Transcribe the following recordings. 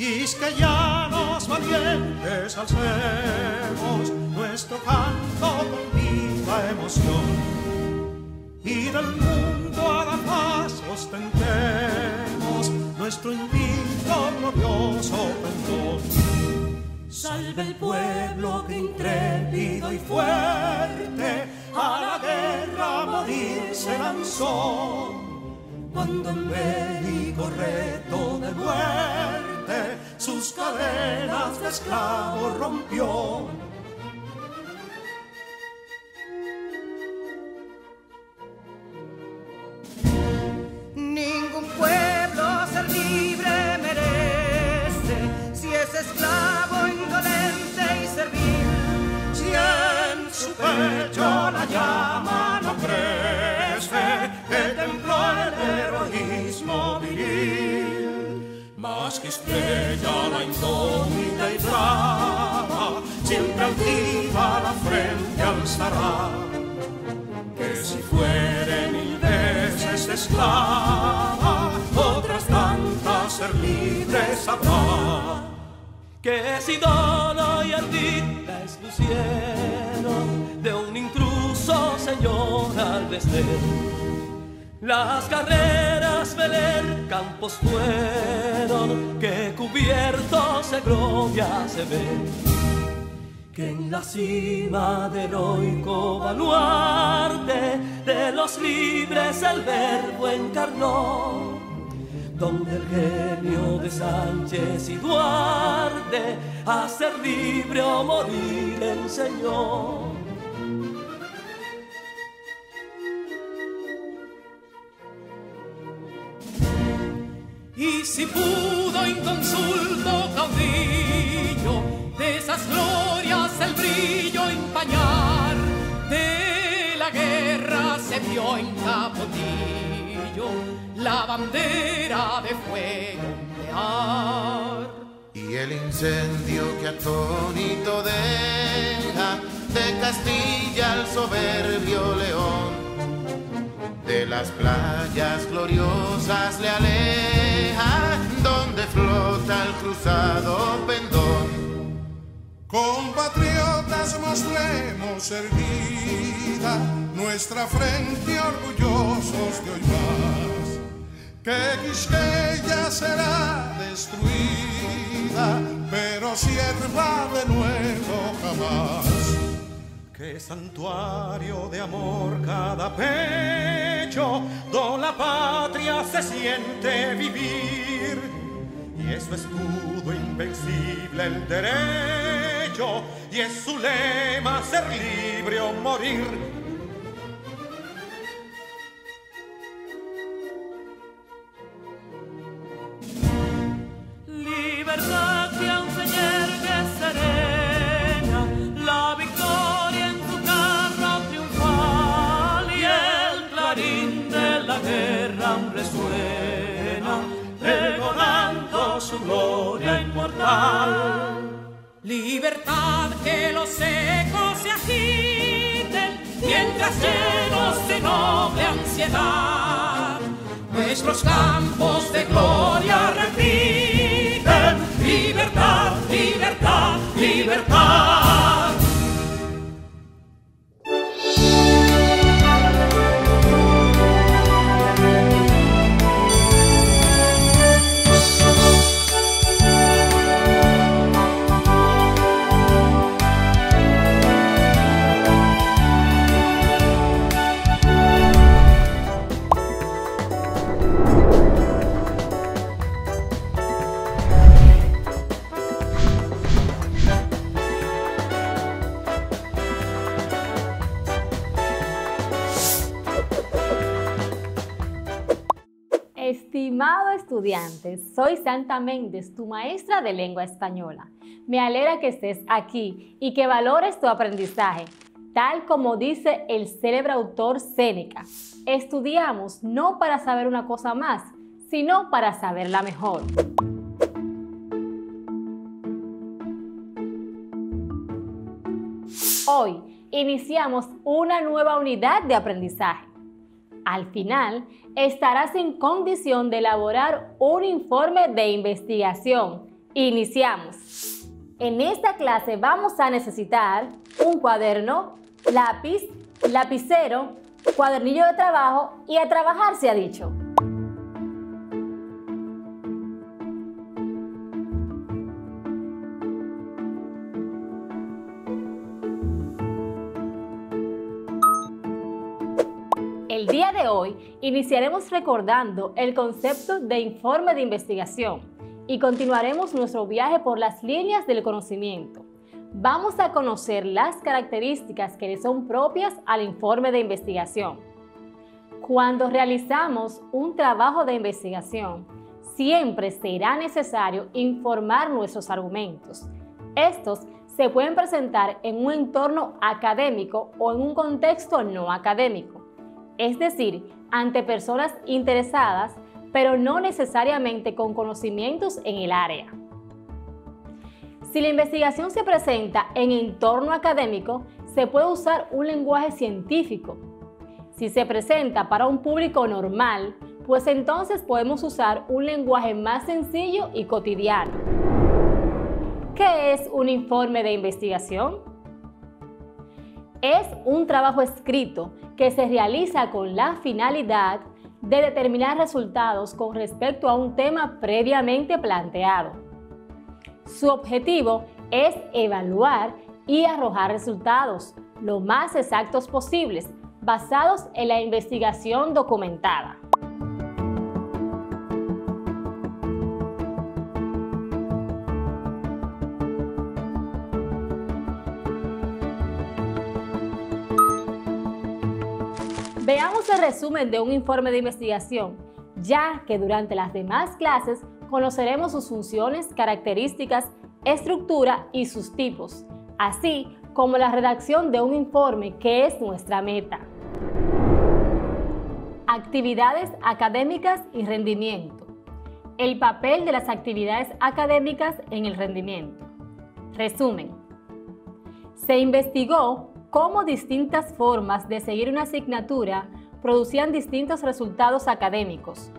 quisqueyanos valientes alcemos nuestro canto con viva emoción, y del mundo a la paz ostentemos nuestro invicto glorioso pendón. Salve el pueblo que intrépido y fuerte a la guerra a morir se lanzó, cuando en bélico reto de muerte sus cadenas de esclavos rompió. Ningún pueblo ser libre merece si es esclavo, indolente y servil. Si en su pecho la llama no crece, que templó el heroísmo viril, más que estrella la indómita y brava, siempre altiva la frente alzará, que si fuere mil veces esclava, otras tantas ser libres habrá. Que si Dono y Ardid la expusieron de un intruso señor al desdén, las carreras Belén campos fueron que cubiertos de gloria se ven, que en la cima del heroico baluarte de los libres el verbo encarnó, donde el genio de Sánchez y Duarte a ser libre o morir enseñó. Y si pudo inconsulto caudillo de esas glorias el brillo empañar, de la guerra se vio en Capotillo la bandera de fuego ondear. Y el incendio que atónito deja de Castilla al soberbio león, de las playas gloriosas le aleja, donde flota el cruzado pendón. Compatriotas, mostremos erguida nuestra frente orgullosos de hoy más, que Quisqueya será destruida, pero sierva de nuevo jamás. Que santuario de amor cada pecho, donde la patria se siente vivir, y es su escudo invencible el derecho, y es su lema ser libre o morir. Libertad que aún se yergue serena, la victoria en su carro triunfal, y el clarín de la guerra aún resuena, pregonando su gloria inmortal. Libertad, que los ecos se agiten, mientras llenos de noble ansiedad nuestros campos de gloria repiten: libertad, libertad, libertad. Estimado estudiante, soy Santa Méndez, tu maestra de lengua española. Me alegra que estés aquí y que valores tu aprendizaje. Tal como dice el célebre autor Séneca, estudiamos no para saber una cosa más, sino para saberla mejor. Hoy iniciamos una nueva unidad de aprendizaje. Al final, estarás en condición de elaborar un informe de investigación Iniciamos. En esta clase vamos a necesitar un cuaderno, lápiz, lapicero, cuadernillo de trabajo y a trabajar se ha dicho. El día de hoy iniciaremos recordando el concepto de informe de investigación y continuaremos nuestro viaje por las líneas del conocimiento. Vamos a conocer las características que le son propias al informe de investigación. Cuando realizamos un trabajo de investigación, siempre será necesario informar nuestros argumentos. Estos se pueden presentar en un entorno académico o en un contexto no académico. Es decir, ante personas interesadas, pero no necesariamente con conocimientos en el área. Si la investigación se presenta en entorno académico, se puede usar un lenguaje científico. Si se presenta para un público normal, pues entonces podemos usar un lenguaje más sencillo y cotidiano. ¿Qué es un informe de investigación? Es un trabajo escrito que se realiza con la finalidad de determinar resultados con respecto a un tema previamente planteado. Su objetivo es evaluar y arrojar resultados lo más exactos posibles, basados en la investigación documentada. Veamos el resumen de un informe de investigación, ya que durante las demás clases conoceremos sus funciones, características, estructura y sus tipos, así como la redacción de un informe, que es nuestra meta. Actividades académicas y rendimiento. El papel de las actividades académicas en el rendimiento. Resumen. Se investigó cómo distintas formas de seguir una asignatura producían distintos resultados académicos.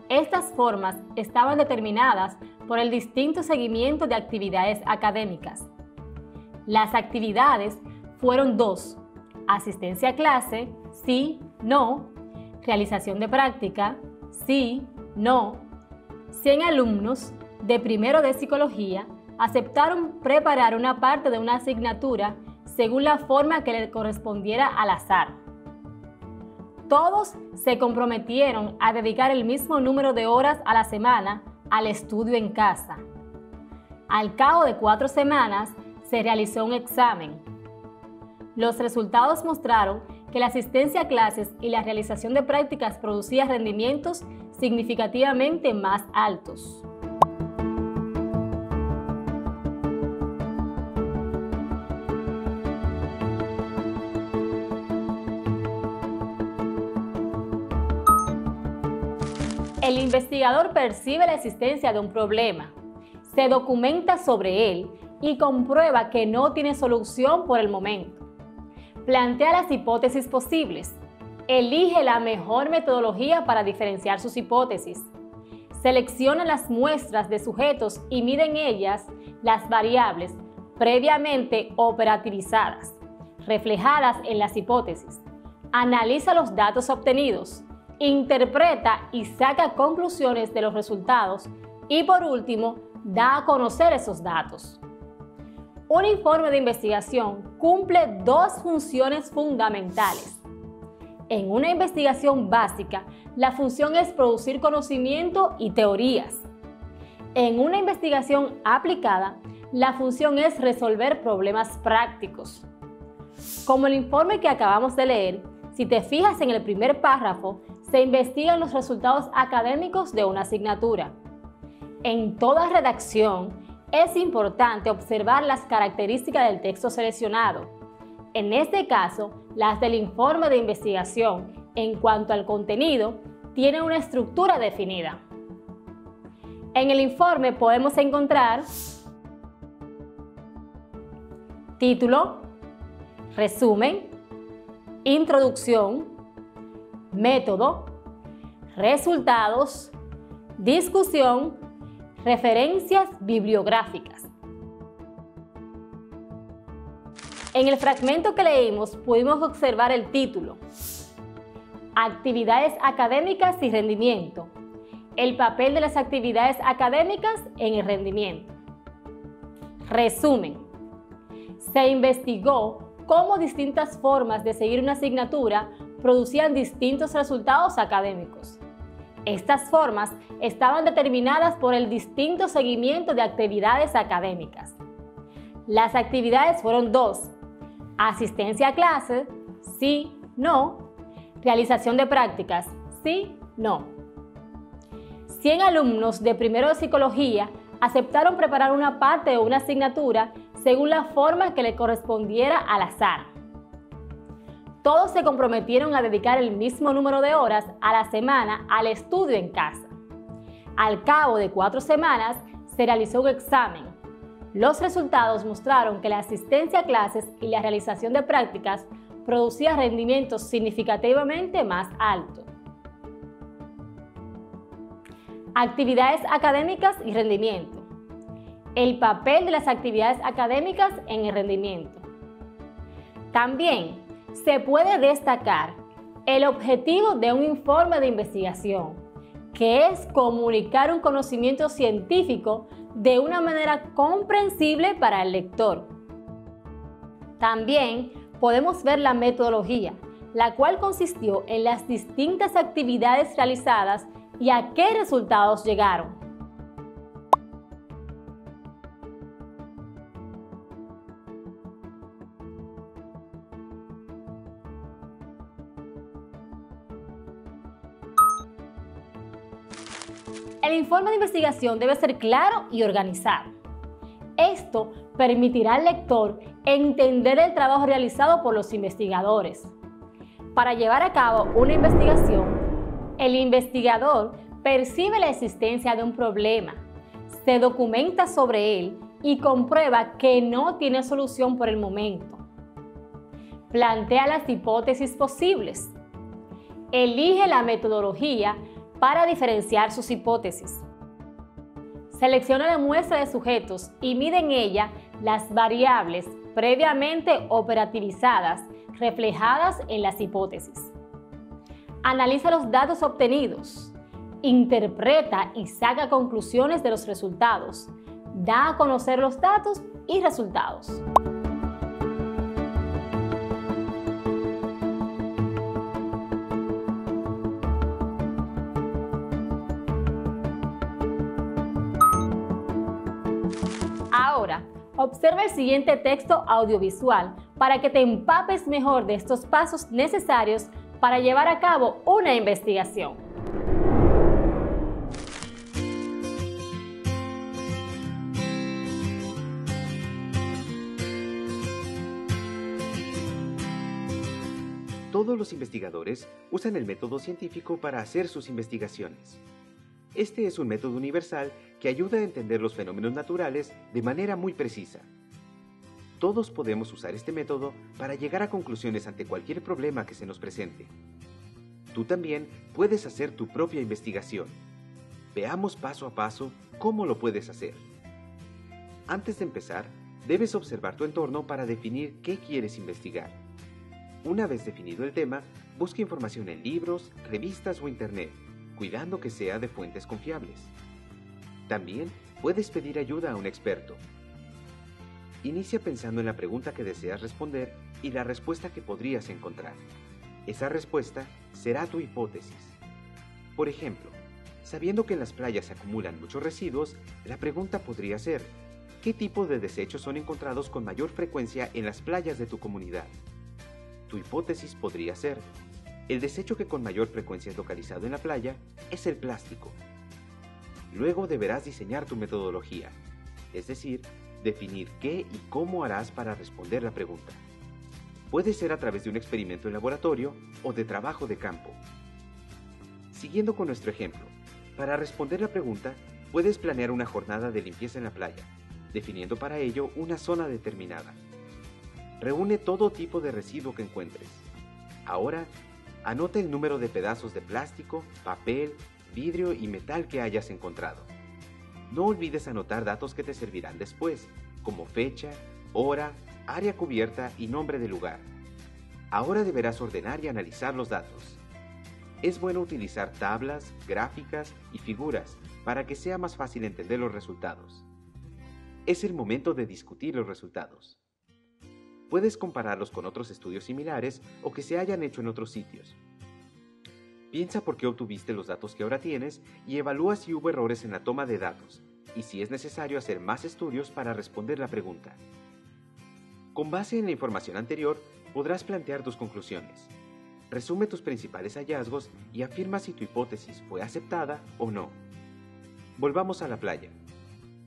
Estas formas estaban determinadas por el distinto seguimiento de actividades académicas. Las actividades fueron 2: asistencia a clase, sí, no; realización de práctica, sí, no. 100 alumnos de primero de psicología aceptaron preparar una parte de una asignatura según la forma que le correspondiera al azar. Todos se comprometieron a dedicar el mismo número de horas a la semana al estudio en casa. Al cabo de 4 semanas se realizó un examen. Los resultados mostraron que la asistencia a clases y la realización de prácticas producía rendimientos significativamente más altos. El investigador percibe la existencia de un problema, se documenta sobre él y comprueba que no tiene solución por el momento. Plantea las hipótesis posibles, elige la mejor metodología para diferenciar sus hipótesis, selecciona las muestras de sujetos y mide en ellas las variables previamente operativizadas, reflejadas en las hipótesis, analiza los datos obtenidos, interpreta y saca conclusiones de los resultados y, por último, da a conocer esos datos. Un informe de investigación cumple 2 funciones fundamentales. En una investigación básica, la función es producir conocimiento y teorías. En una investigación aplicada, la función es resolver problemas prácticos. Como el informe que acabamos de leer, si te fijas en el primer párrafo, se investigan los resultados académicos de una asignatura. En toda redacción, es importante observar las características del texto seleccionado. En este caso, las del informe de investigación, en cuanto al contenido, tienen una estructura definida. En el informe podemos encontrar título, resumen, introducción, método, resultados, discusión, referencias bibliográficas. En el fragmento que leímos pudimos observar el título: Actividades académicas y rendimiento. El papel de las actividades académicas en el rendimiento. Resumen: se investigó cómo distintas formas de seguir una asignatura producían distintos resultados académicos. Estas formas estaban determinadas por el distinto seguimiento de actividades académicas. Las actividades fueron dos: asistencia a clase, sí, no; realización de prácticas, sí, no. 100 alumnos de primero de psicología aceptaron preparar una parte de una asignatura según la forma que le correspondiera al azar. Todos se comprometieron a dedicar el mismo número de horas a la semana al estudio en casa. Al cabo de 4 semanas se realizó un examen. Los resultados mostraron que la asistencia a clases y la realización de prácticas producía rendimientos significativamente más altos. Actividades académicas y rendimiento. El papel de las actividades académicas en el rendimiento. También se puede destacar el objetivo de un informe de investigación, que es comunicar un conocimiento científico de una manera comprensible para el lector. También podemos ver la metodología, la cual consistió en las distintas actividades realizadas y a qué resultados llegaron. El informe de investigación debe ser claro y organizado. Esto permitirá al lector entender el trabajo realizado por los investigadores. Para llevar a cabo una investigación, el investigador percibe la existencia de un problema, se documenta sobre él y comprueba que no tiene solución por el momento. Plantea las hipótesis posibles. Elige la metodología para diferenciar sus hipótesis. Selecciona la muestra de sujetos y mide en ella las variables previamente operativizadas reflejadas en las hipótesis. Analiza los datos obtenidos, interpreta y saca conclusiones de los resultados, da a conocer los datos y resultados. Ahora, observa el siguiente texto audiovisual para que te empapes mejor de estos pasos necesarios para llevar a cabo una investigación. Todos los investigadores usan el método científico para hacer sus investigaciones. Este es un método universal que ayuda a entender los fenómenos naturales de manera muy precisa. Todos podemos usar este método para llegar a conclusiones ante cualquier problema que se nos presente. Tú también puedes hacer tu propia investigación. Veamos paso a paso cómo lo puedes hacer. Antes de empezar, debes observar tu entorno para definir qué quieres investigar. Una vez definido el tema, busca información en libros, revistas o internet, cuidando que sea de fuentes confiables. También puedes pedir ayuda a un experto. Inicia pensando en la pregunta que deseas responder y la respuesta que podrías encontrar. Esa respuesta será tu hipótesis. Por ejemplo, sabiendo que en las playas se acumulan muchos residuos, la pregunta podría ser: ¿qué tipo de desechos son encontrados con mayor frecuencia en las playas de tu comunidad? Tu hipótesis podría ser: el desecho que con mayor frecuencia es localizado en la playa es el plástico. Luego deberás diseñar tu metodología, es decir, definir qué y cómo harás para responder la pregunta. Puede ser a través de un experimento en laboratorio o de trabajo de campo. Siguiendo con nuestro ejemplo, para responder la pregunta, puedes planear una jornada de limpieza en la playa, definiendo para ello una zona determinada. Reúne todo tipo de residuo que encuentres. Ahora, anota el número de pedazos de plástico, papel, vidrio y metal que hayas encontrado. No olvides anotar datos que te servirán después, como fecha, hora, área cubierta y nombre del lugar. Ahora deberás ordenar y analizar los datos. Es bueno utilizar tablas, gráficas y figuras para que sea más fácil entender los resultados. Es el momento de discutir los resultados. Puedes compararlos con otros estudios similares o que se hayan hecho en otros sitios. Piensa por qué obtuviste los datos que ahora tienes y evalúa si hubo errores en la toma de datos y si es necesario hacer más estudios para responder la pregunta. Con base en la información anterior, podrás plantear tus conclusiones. Resume tus principales hallazgos y afirma si tu hipótesis fue aceptada o no. Volvamos a la playa.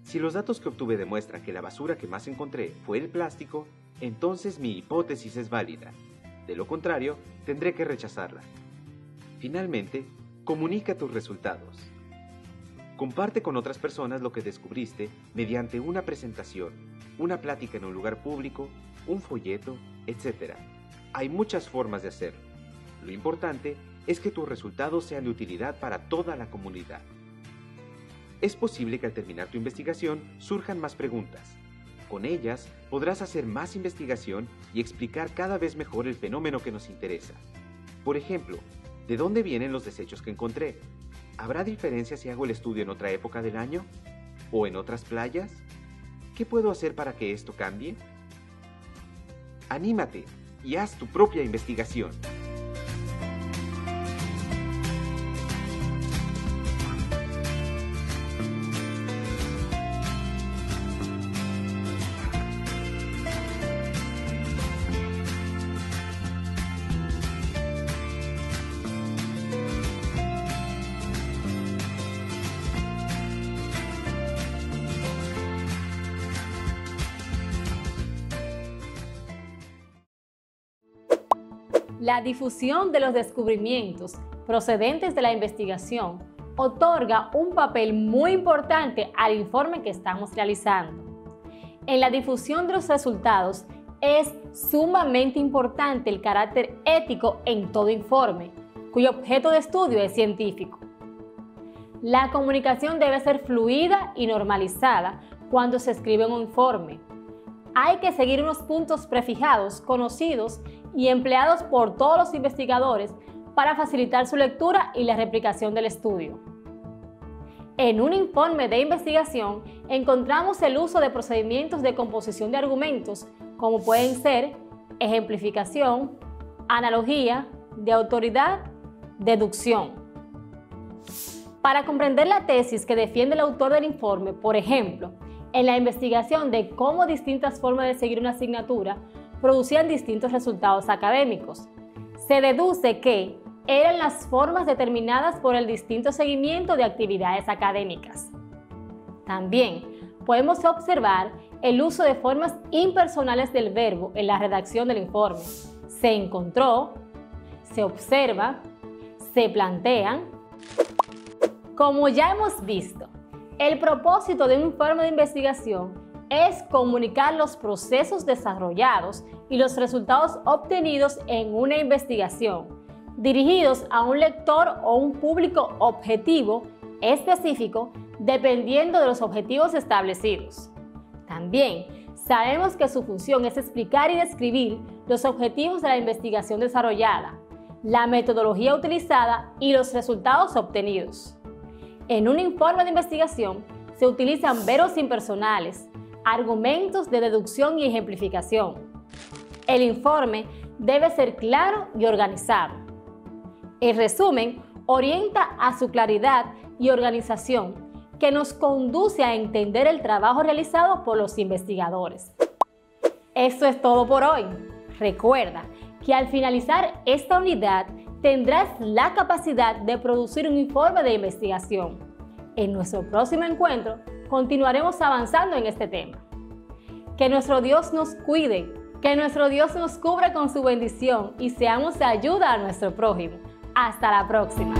Si los datos que obtuve demuestran que la basura que más encontré fue el plástico, entonces mi hipótesis es válida. De lo contrario, tendré que rechazarla. Finalmente, comunica tus resultados. Comparte con otras personas lo que descubriste mediante una presentación, una plática en un lugar público, un folleto, etc. Hay muchas formas de hacerlo. Lo importante es que tus resultados sean de utilidad para toda la comunidad. Es posible que al terminar tu investigación surjan más preguntas. Con ellas podrás hacer más investigación y explicar cada vez mejor el fenómeno que nos interesa. Por ejemplo, ¿de dónde vienen los desechos que encontré? ¿Habrá diferencia si hago el estudio en otra época del año? ¿O en otras playas? ¿Qué puedo hacer para que esto cambie? Anímate y haz tu propia investigación. La difusión de los descubrimientos procedentes de la investigación otorga un papel muy importante al informe que estamos realizando. En la difusión de los resultados es sumamente importante el carácter ético en todo informe, cuyo objeto de estudio es científico. La comunicación debe ser fluida y normalizada cuando se escribe un informe. Hay que seguir unos puntos prefijados, conocidos y empleados por todos los investigadores para facilitar su lectura y la replicación del estudio. En un informe de investigación encontramos el uso de procedimientos de composición de argumentos, como pueden ser ejemplificación, analogía, de autoridad, deducción. Para comprender la tesis que defiende el autor del informe, por ejemplo, en la investigación de cómo distintas formas de seguir una asignatura producían distintos resultados académicos, se deduce que eran las formas determinadas por el distinto seguimiento de actividades académicas. También podemos observar el uso de formas impersonales del verbo en la redacción del informe. Se encontró, se observa, se plantean. Como ya hemos visto, el propósito de un informe de investigación es comunicar los procesos desarrollados y los resultados obtenidos en una investigación, dirigidos a un lector o un público objetivo específico dependiendo de los objetivos establecidos. También sabemos que su función es explicar y describir los objetivos de la investigación desarrollada, la metodología utilizada y los resultados obtenidos. En un informe de investigación se utilizan verbos impersonales, argumentos de deducción y ejemplificación. El informe debe ser claro y organizado. El resumen orienta a su claridad y organización, que nos conduce a entender el trabajo realizado por los investigadores. Eso es todo por hoy. Recuerda que al finalizar esta unidad tendrás la capacidad de producir un informe de investigación. En nuestro próximo encuentro continuaremos avanzando en este tema. Que nuestro Dios nos cuide, que nuestro Dios nos cubra con su bendición y seamos de ayuda a nuestro prójimo. Hasta la próxima.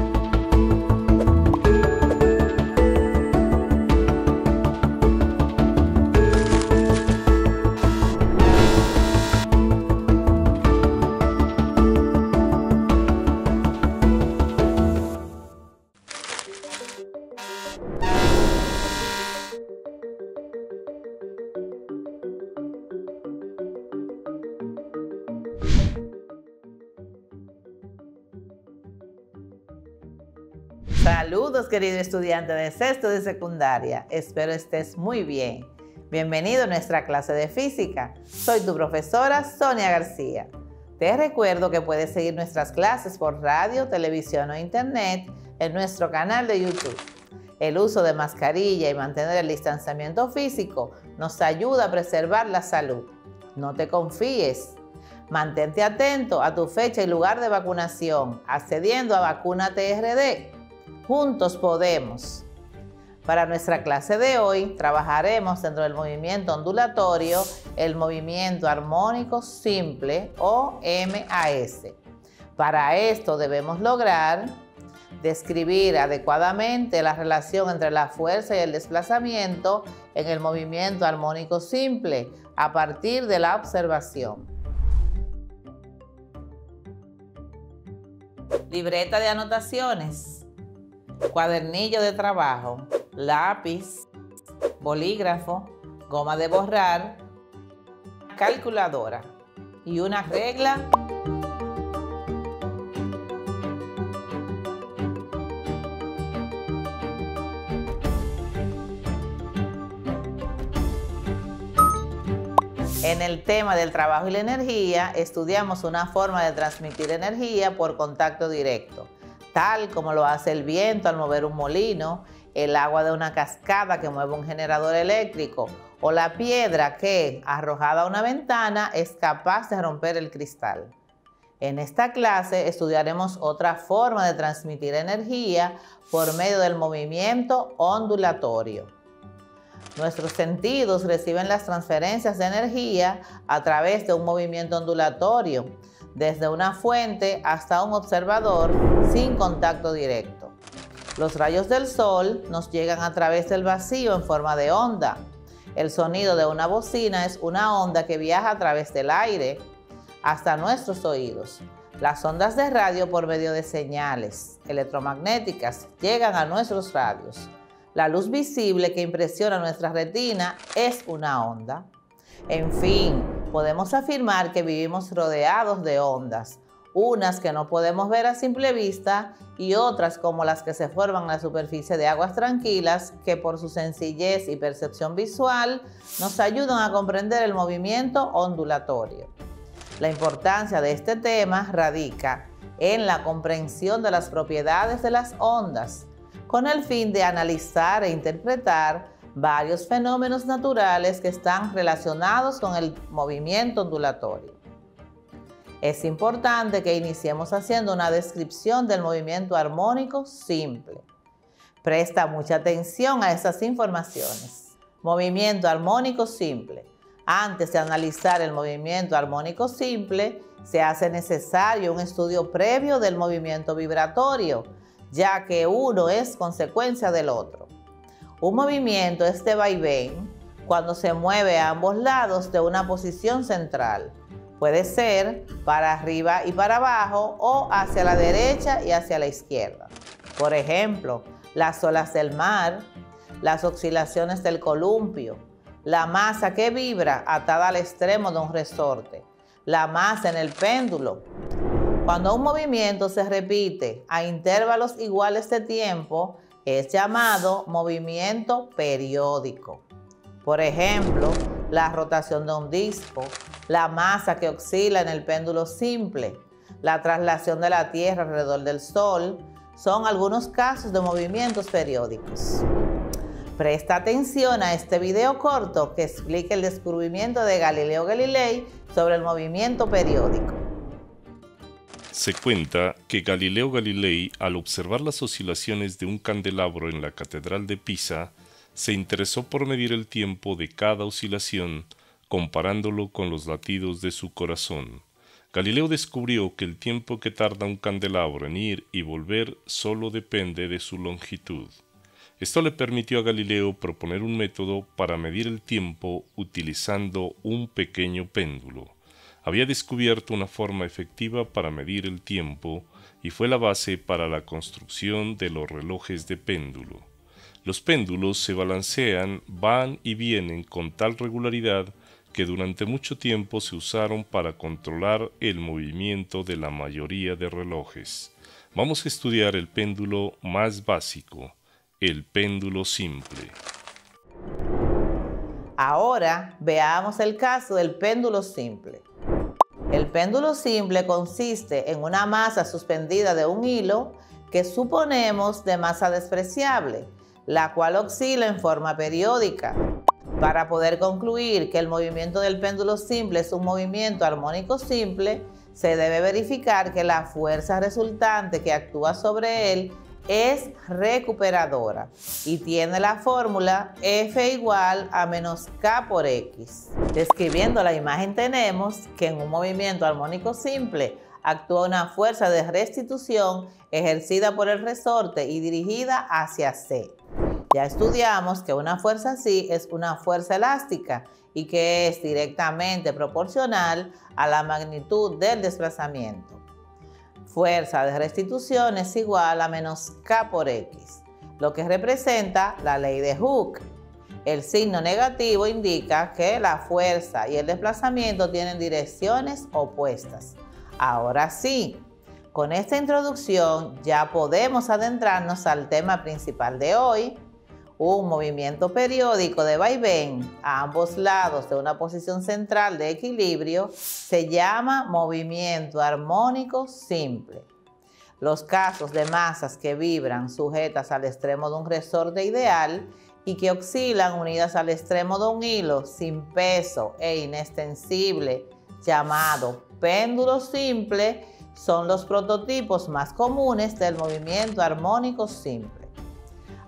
Saludos, querido estudiante de sexto de secundaria. Espero estés muy bien. Bienvenido a nuestra clase de física. Soy tu profesora Sonia García. Te recuerdo que puedes seguir nuestras clases por radio, televisión o internet en nuestro canal de YouTube. El uso de mascarilla y mantener el distanciamiento físico nos ayuda a preservar la salud. No te confíes. Mantente atento a tu fecha y lugar de vacunación, accediendo a Vacúnate RD. Juntos podemos. Para nuestra clase de hoy, trabajaremos dentro del movimiento ondulatorio el movimiento armónico simple o MAS. Para esto debemos lograr describir adecuadamente la relación entre la fuerza y el desplazamiento en el movimiento armónico simple a partir de la observación. Libreta de anotaciones, cuadernillo de trabajo, lápiz, bolígrafo, goma de borrar, calculadora y una regla. En el tema del trabajo y la energía, estudiamos una forma de transmitir energía por contacto directo, tal como lo hace el viento al mover un molino, el agua de una cascada que mueve un generador eléctrico o la piedra que, arrojada a una ventana, es capaz de romper el cristal. En esta clase estudiaremos otra forma de transmitir energía por medio del movimiento ondulatorio. Nuestros sentidos reciben las transferencias de energía a través de un movimiento ondulatorio, desde una fuente hasta un observador sin contacto directo. Los rayos del sol nos llegan a través del vacío en forma de onda. El sonido de una bocina es una onda que viaja a través del aire hasta nuestros oídos. Las ondas de radio por medio de señales electromagnéticas llegan a nuestros radios. La luz visible que impresiona nuestra retina es una onda. En fin, podemos afirmar que vivimos rodeados de ondas, unas que no podemos ver a simple vista y otras como las que se forman en la superficie de aguas tranquilas que por su sencillez y percepción visual nos ayudan a comprender el movimiento ondulatorio. La importancia de este tema radica en la comprensión de las propiedades de las ondas, con el fin de analizar e interpretar varios fenómenos naturales que están relacionados con el movimiento ondulatorio. Es importante que iniciemos haciendo una descripción del movimiento armónico simple. Presta mucha atención a esas informaciones. Movimiento armónico simple. Antes de analizar el movimiento armónico simple, se hace necesario un estudio previo del movimiento vibratorio, ya que uno es consecuencia del otro. Un movimiento es de vaivén cuando se mueve a ambos lados de una posición central. Puede ser para arriba y para abajo o hacia la derecha y hacia la izquierda. Por ejemplo, las olas del mar, las oscilaciones del columpio, la masa que vibra atada al extremo de un resorte, la masa en el péndulo. Cuando un movimiento se repite a intervalos iguales de tiempo, es llamado movimiento periódico. Por ejemplo, la rotación de un disco, la masa que oscila en el péndulo simple, la traslación de la Tierra alrededor del Sol, son algunos casos de movimientos periódicos. Presta atención a este video corto que explica el descubrimiento de Galileo Galilei sobre el movimiento periódico. Se cuenta que Galileo Galilei, al observar las oscilaciones de un candelabro en la Catedral de Pisa, se interesó por medir el tiempo de cada oscilación, comparándolo con los latidos de su corazón. Galileo descubrió que el tiempo que tarda un candelabro en ir y volver solo depende de su longitud. Esto le permitió a Galileo proponer un método para medir el tiempo utilizando un pequeño péndulo. Había descubierto una forma efectiva para medir el tiempo y fue la base para la construcción de los relojes de péndulo. Los péndulos se balancean, van y vienen con tal regularidad que durante mucho tiempo se usaron para controlar el movimiento de la mayoría de relojes. Vamos a estudiar el péndulo más básico, el péndulo simple. Ahora veamos el caso del péndulo simple. El péndulo simple consiste en una masa suspendida de un hilo que suponemos de masa despreciable, la cual oscila en forma periódica. Para poder concluir que el movimiento del péndulo simple es un movimiento armónico simple, se debe verificar que la fuerza resultante que actúa sobre él es recuperadora y tiene la fórmula F igual a menos K por X. Describiendo la imagen tenemos que en un movimiento armónico simple actúa una fuerza de restitución ejercida por el resorte y dirigida hacia C. Ya estudiamos que una fuerza así es una fuerza elástica y que es directamente proporcional a la magnitud del desplazamiento. Fuerza de restitución es igual a menos K por X, lo que representa la ley de Hooke. El signo negativo indica que la fuerza y el desplazamiento tienen direcciones opuestas. Ahora sí, con esta introducción ya podemos adentrarnos al tema principal de hoy. Un movimiento periódico de vaivén a ambos lados de una posición central de equilibrio se llama movimiento armónico simple. Los casos de masas que vibran sujetas al extremo de un resorte ideal y que oscilan unidas al extremo de un hilo sin peso e inextensible llamado péndulo simple son los prototipos más comunes del movimiento armónico simple.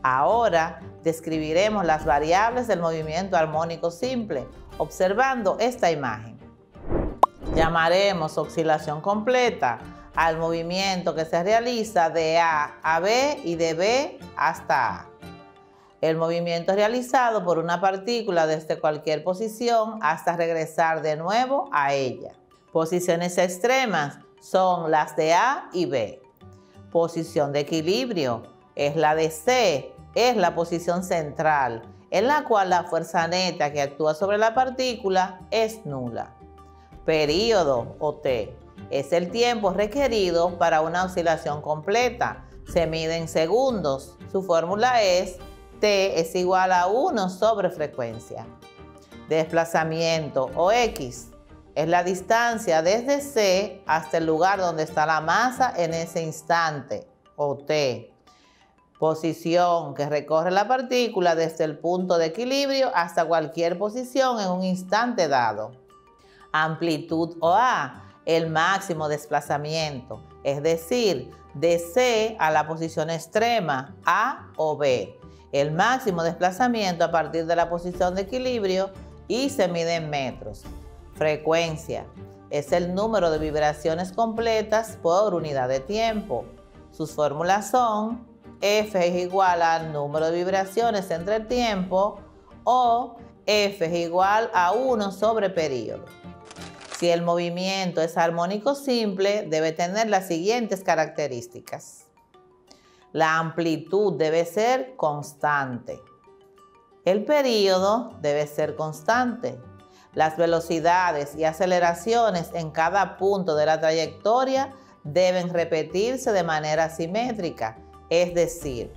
Ahora describiremos las variables del movimiento armónico simple observando esta imagen. Llamaremos oscilación completa al movimiento que se realiza de A a B y de B hasta A. El movimiento es realizado por una partícula desde cualquier posición hasta regresar de nuevo a ella. Posiciones extremas son las de A y B. Posición de equilibrio es la de C. Es la posición central, en la cual la fuerza neta que actúa sobre la partícula es nula. Período o T es el tiempo requerido para una oscilación completa. Se mide en segundos. Su fórmula es T es igual a 1 sobre frecuencia. Desplazamiento o X es la distancia desde C hasta el lugar donde está la masa en ese instante, o T. Posición que recorre la partícula desde el punto de equilibrio hasta cualquier posición en un instante dado. Amplitud o A, el máximo desplazamiento, es decir, de C a la posición extrema, A o B. El máximo desplazamiento a partir de la posición de equilibrio y se mide en metros. Frecuencia es el número de vibraciones completas por unidad de tiempo. Sus fórmulas son F es igual al número de vibraciones entre el tiempo o F es igual a 1 sobre período. Si el movimiento es armónico simple, debe tener las siguientes características. La amplitud debe ser constante. El período debe ser constante. Las velocidades y aceleraciones en cada punto de la trayectoria deben repetirse de manera simétrica. Es decir,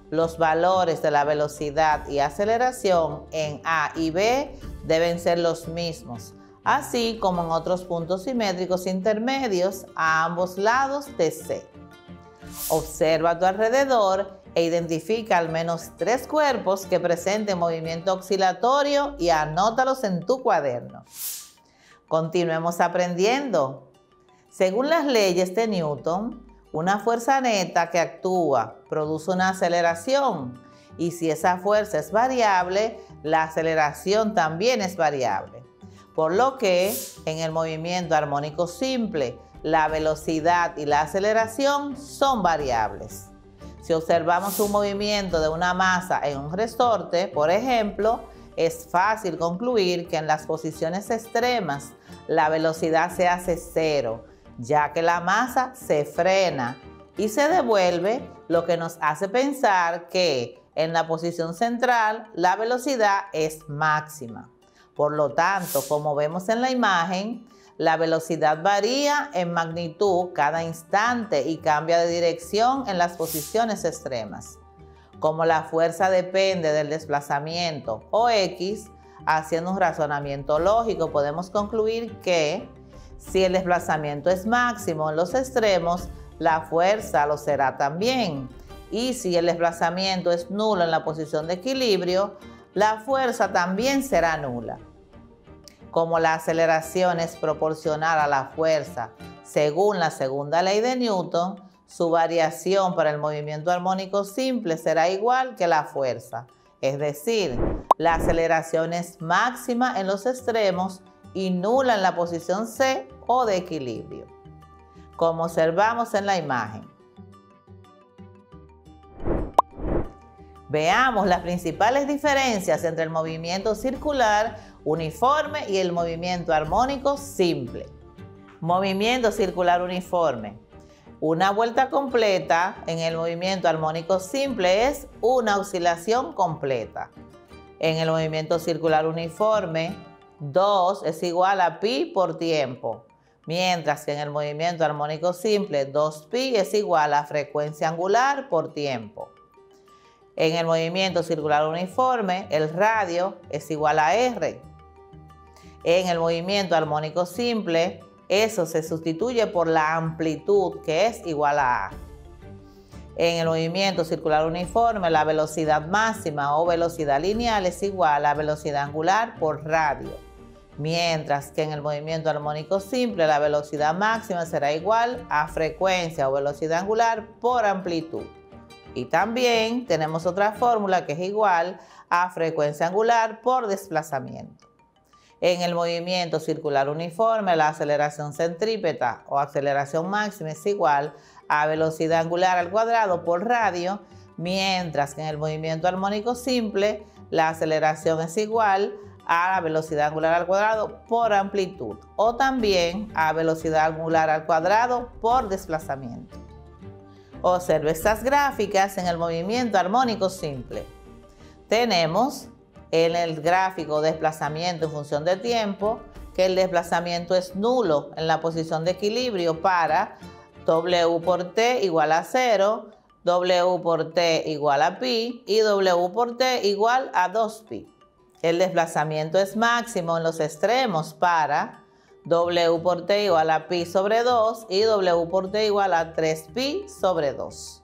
los valores de la velocidad y aceleración en A y B deben ser los mismos, así como en otros puntos simétricos intermedios a ambos lados de C. Observa a tu alrededor e identifica al menos 3 cuerpos que presenten movimiento oscilatorio y anótalos en tu cuaderno. Continuemos aprendiendo. Según las leyes de Newton, una fuerza neta que actúa produce una aceleración y si esa fuerza es variable, la aceleración también es variable. Por lo que en el movimiento armónico simple, la velocidad y la aceleración son variables. Si observamos un movimiento de una masa en un resorte, por ejemplo, es fácil concluir que en las posiciones extremas la velocidad se hace 0, ya que la masa se frena y se devuelve, lo que nos hace pensar que en la posición central la velocidad es máxima. Por lo tanto, como vemos en la imagen, la velocidad varía en magnitud cada instante y cambia de dirección en las posiciones extremas. Como la fuerza depende del desplazamiento o X, haciendo un razonamiento lógico, podemos concluir que si el desplazamiento es máximo en los extremos, la fuerza lo será también. Y si el desplazamiento es nulo en la posición de equilibrio, la fuerza también será nula. Como la aceleración es proporcional a la fuerza según la segunda ley de Newton, su variación para el movimiento armónico simple será igual que la fuerza. Es decir, la aceleración es máxima en los extremos y nula en la posición C o de equilibrio, como observamos en la imagen. Veamos las principales diferencias entre el movimiento circular uniforme y el movimiento armónico simple. Movimiento circular uniforme. Una vuelta completa en el movimiento armónico simple es una oscilación completa. En el movimiento circular uniforme, 2 es igual a pi por tiempo, mientras que en el movimiento armónico simple, 2pi es igual a frecuencia angular por tiempo. En el movimiento circular uniforme, el radio es igual a R. En el movimiento armónico simple, eso se sustituye por la amplitud, que es igual a A. En el movimiento circular uniforme, la velocidad máxima o velocidad lineal es igual a velocidad angular por radio, mientras que en el movimiento armónico simple, la velocidad máxima será igual a frecuencia o velocidad angular por amplitud. Y también tenemos otra fórmula que es igual a frecuencia angular por desplazamiento. En el movimiento circular uniforme, la aceleración centrípeta o aceleración máxima es igual a velocidad angular al cuadrado por radio, mientras que en el movimiento armónico simple, la aceleración es igual a la velocidad angular al cuadrado por amplitud, o también a velocidad angular al cuadrado por desplazamiento. Observe estas gráficas en el movimiento armónico simple. Tenemos en el gráfico desplazamiento en función de tiempo que el desplazamiento es nulo en la posición de equilibrio para W por T igual a 0, W por T igual a pi y W por T igual a 2pi. El desplazamiento es máximo en los extremos para W por T igual a pi sobre 2 y W por T igual a 3pi sobre 2.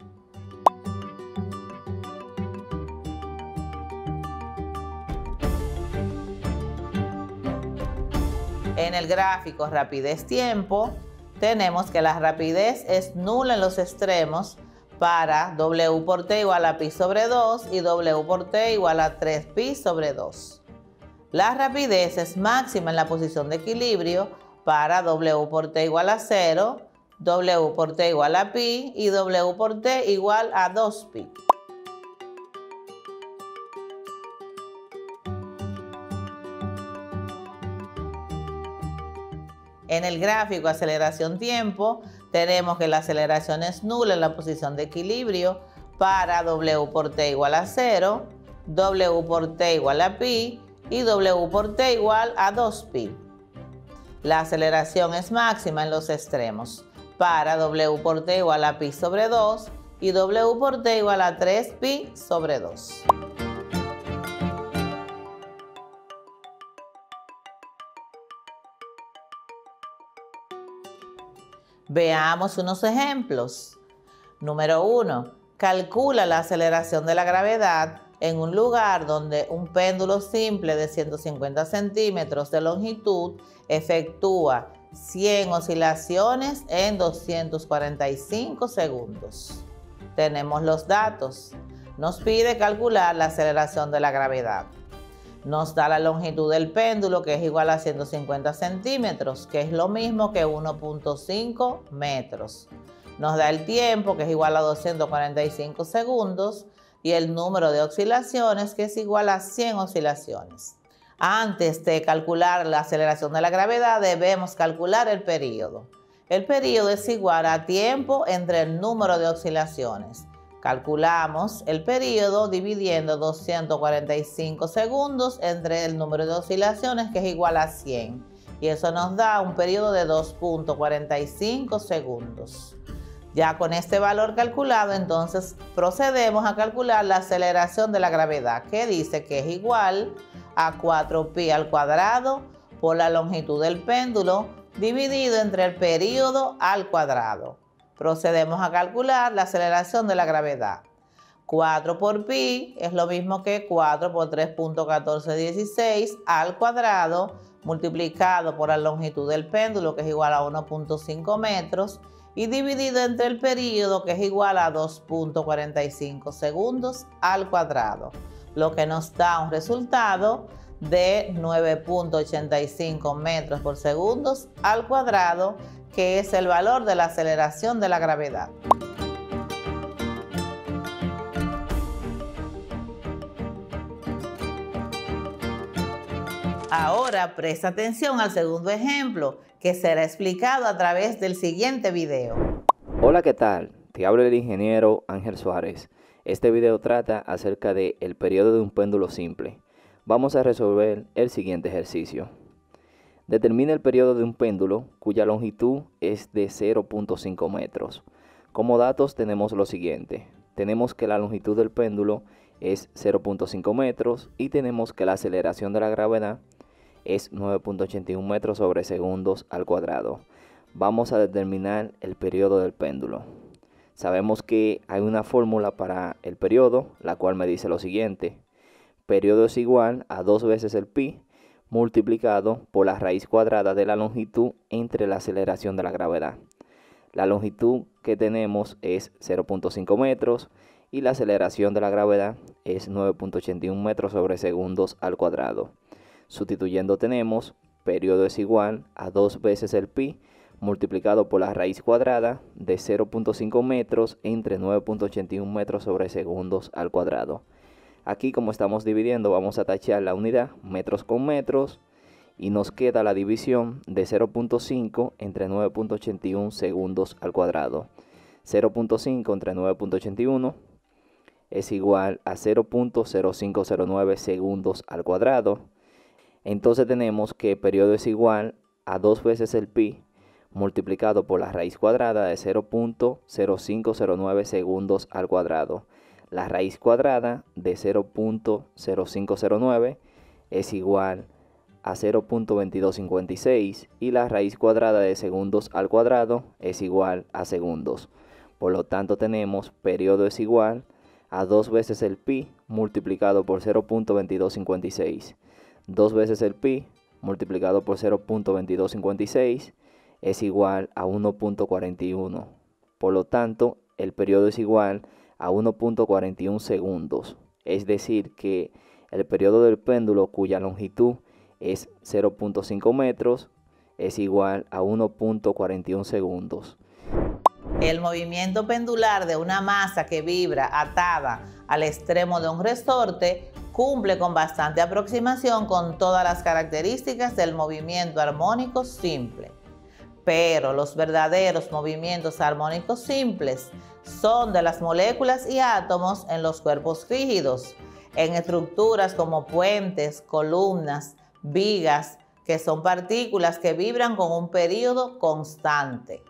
En el gráfico rapidez-tiempo, tenemos que la rapidez es nula en los extremos para W por T igual a pi sobre 2 y W por T igual a 3pi sobre 2. La rapidez es máxima en la posición de equilibrio para W por T igual a 0, W por T igual a pi y W por T igual a 2pi. En el gráfico aceleración-tiempo, tenemos que la aceleración es nula en la posición de equilibrio para W por T igual a 0, W por T igual a pi y W por T igual a 2pi. La aceleración es máxima en los extremos para W por T igual a pi sobre 2 y W por T igual a 3pi sobre 2. Veamos unos ejemplos. Número 1. Calcula la aceleración de la gravedad en un lugar donde un péndulo simple de 150 centímetros de longitud efectúa 100 oscilaciones en 245 segundos. Tenemos los datos. Nos pide calcular la aceleración de la gravedad. Nos da la longitud del péndulo, que es igual a 150 centímetros, que es lo mismo que 1.5 metros. Nos da el tiempo, que es igual a 245 segundos, y el número de oscilaciones, que es igual a 100 oscilaciones. Antes de calcular la aceleración de la gravedad, debemos calcular el período. El período es igual a tiempo entre el número de oscilaciones. Calculamos el periodo dividiendo 245 segundos entre el número de oscilaciones, que es igual a 100. Y eso nos da un periodo de 2.45 segundos. Ya con este valor calculado, entonces procedemos a calcular la aceleración de la gravedad, que dice que es igual a 4pi al cuadrado por la longitud del péndulo dividido entre el periodo al cuadrado. Procedemos a calcular la aceleración de la gravedad. 4 por pi es lo mismo que 4 por 3.1416 al cuadrado multiplicado por la longitud del péndulo, que es igual a 1.5 metros, y dividido entre el periodo, que es igual a 2.45 segundos al cuadrado, lo que nos da un resultado de 9.85 metros por segundo al cuadrado, que es el valor de la aceleración de la gravedad. Ahora presta atención al segundo ejemplo, que será explicado a través del siguiente video. Hola, ¿qué tal? Te habla el ingeniero Ángel Suárez. Este video trata acerca del periodo de un péndulo simple. Vamos a resolver el siguiente ejercicio. Determina el periodo de un péndulo cuya longitud es de 0.5 metros. Como datos tenemos lo siguiente. Tenemos que la longitud del péndulo es 0.5 metros y tenemos que la aceleración de la gravedad es 9.81 metros sobre segundos al cuadrado. Vamos a determinar el periodo del péndulo. Sabemos que hay una fórmula para el periodo, la cual me dice lo siguiente. Periodo es igual a 2 veces el pi multiplicado por la raíz cuadrada de la longitud entre la aceleración de la gravedad. La longitud que tenemos es 0.5 metros y la aceleración de la gravedad es 9.81 metros sobre segundos al cuadrado. Sustituyendo tenemos periodo es igual a 2 veces el pi multiplicado por la raíz cuadrada de 0.5 metros entre 9.81 metros sobre segundos al cuadrado. Aquí, como estamos dividiendo, vamos a tachar la unidad metros con metros y nos queda la división de 0.5 entre 9.81 segundos al cuadrado. 0.5 entre 9.81 es igual a 0.0509 segundos al cuadrado. Entonces tenemos que el periodo es igual a 2 veces el pi multiplicado por la raíz cuadrada de 0.0509 segundos al cuadrado. La raíz cuadrada de 0.0509 es igual a 0.2256 y la raíz cuadrada de segundos al cuadrado es igual a segundos. Por lo tanto tenemos periodo es igual a 2 veces el pi multiplicado por 0.2256. 2 veces el pi multiplicado por 0.2256 es igual a 1.41. Por lo tanto, el periodo es igual a 1.41 segundos. Es decir, que el periodo del péndulo cuya longitud es 0.5 metros es igual a 1.41 segundos. El movimiento pendular de una masa que vibra atada al extremo de un resorte cumple con bastante aproximación con todas las características del movimiento armónico simple. Pero los verdaderos movimientos armónicos simples son de las moléculas y átomos en los cuerpos rígidos, en estructuras como puentes, columnas, vigas, que son partículas que vibran con un periodo constante.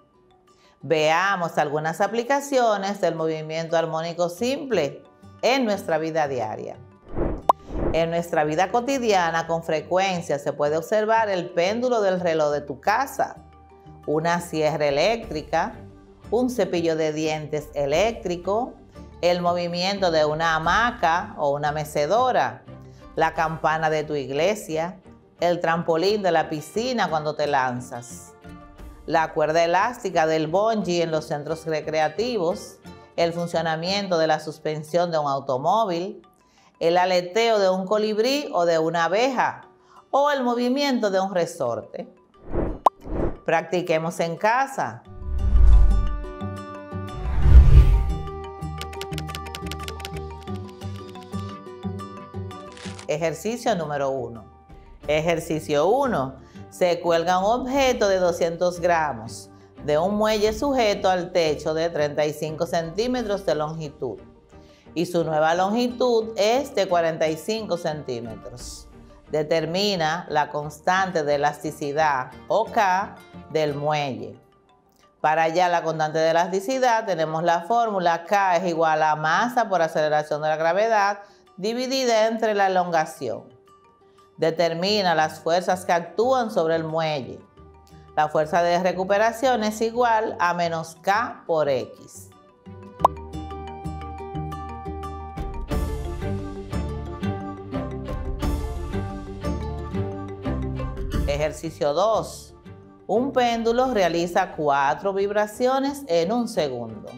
Veamos algunas aplicaciones del movimiento armónico simple en nuestra vida diaria. En nuestra vida cotidiana, con frecuencia se puede observar el péndulo del reloj de tu casa, una sierra eléctrica, un cepillo de dientes eléctrico, el movimiento de una hamaca o una mecedora, la campana de tu iglesia, el trampolín de la piscina cuando te lanzas, la cuerda elástica del bungee en los centros recreativos, el funcionamiento de la suspensión de un automóvil, el aleteo de un colibrí o de una abeja, o el movimiento de un resorte. Practiquemos en casa. Ejercicio número 1. Ejercicio 1. Se cuelga un objeto de 200 gramos. de un muelle sujeto al techo de 35 centímetros de longitud y su nueva longitud es de 45 centímetros. Determina la constante de elasticidad, o K, del muelle. Para hallar la constante de elasticidad tenemos la fórmula K es igual a masa por aceleración de la gravedad dividida entre la elongación. Determina las fuerzas que actúan sobre el muelle. La fuerza de recuperación es igual a menos K por X. Ejercicio 2. Un péndulo realiza 4 vibraciones en un segundo.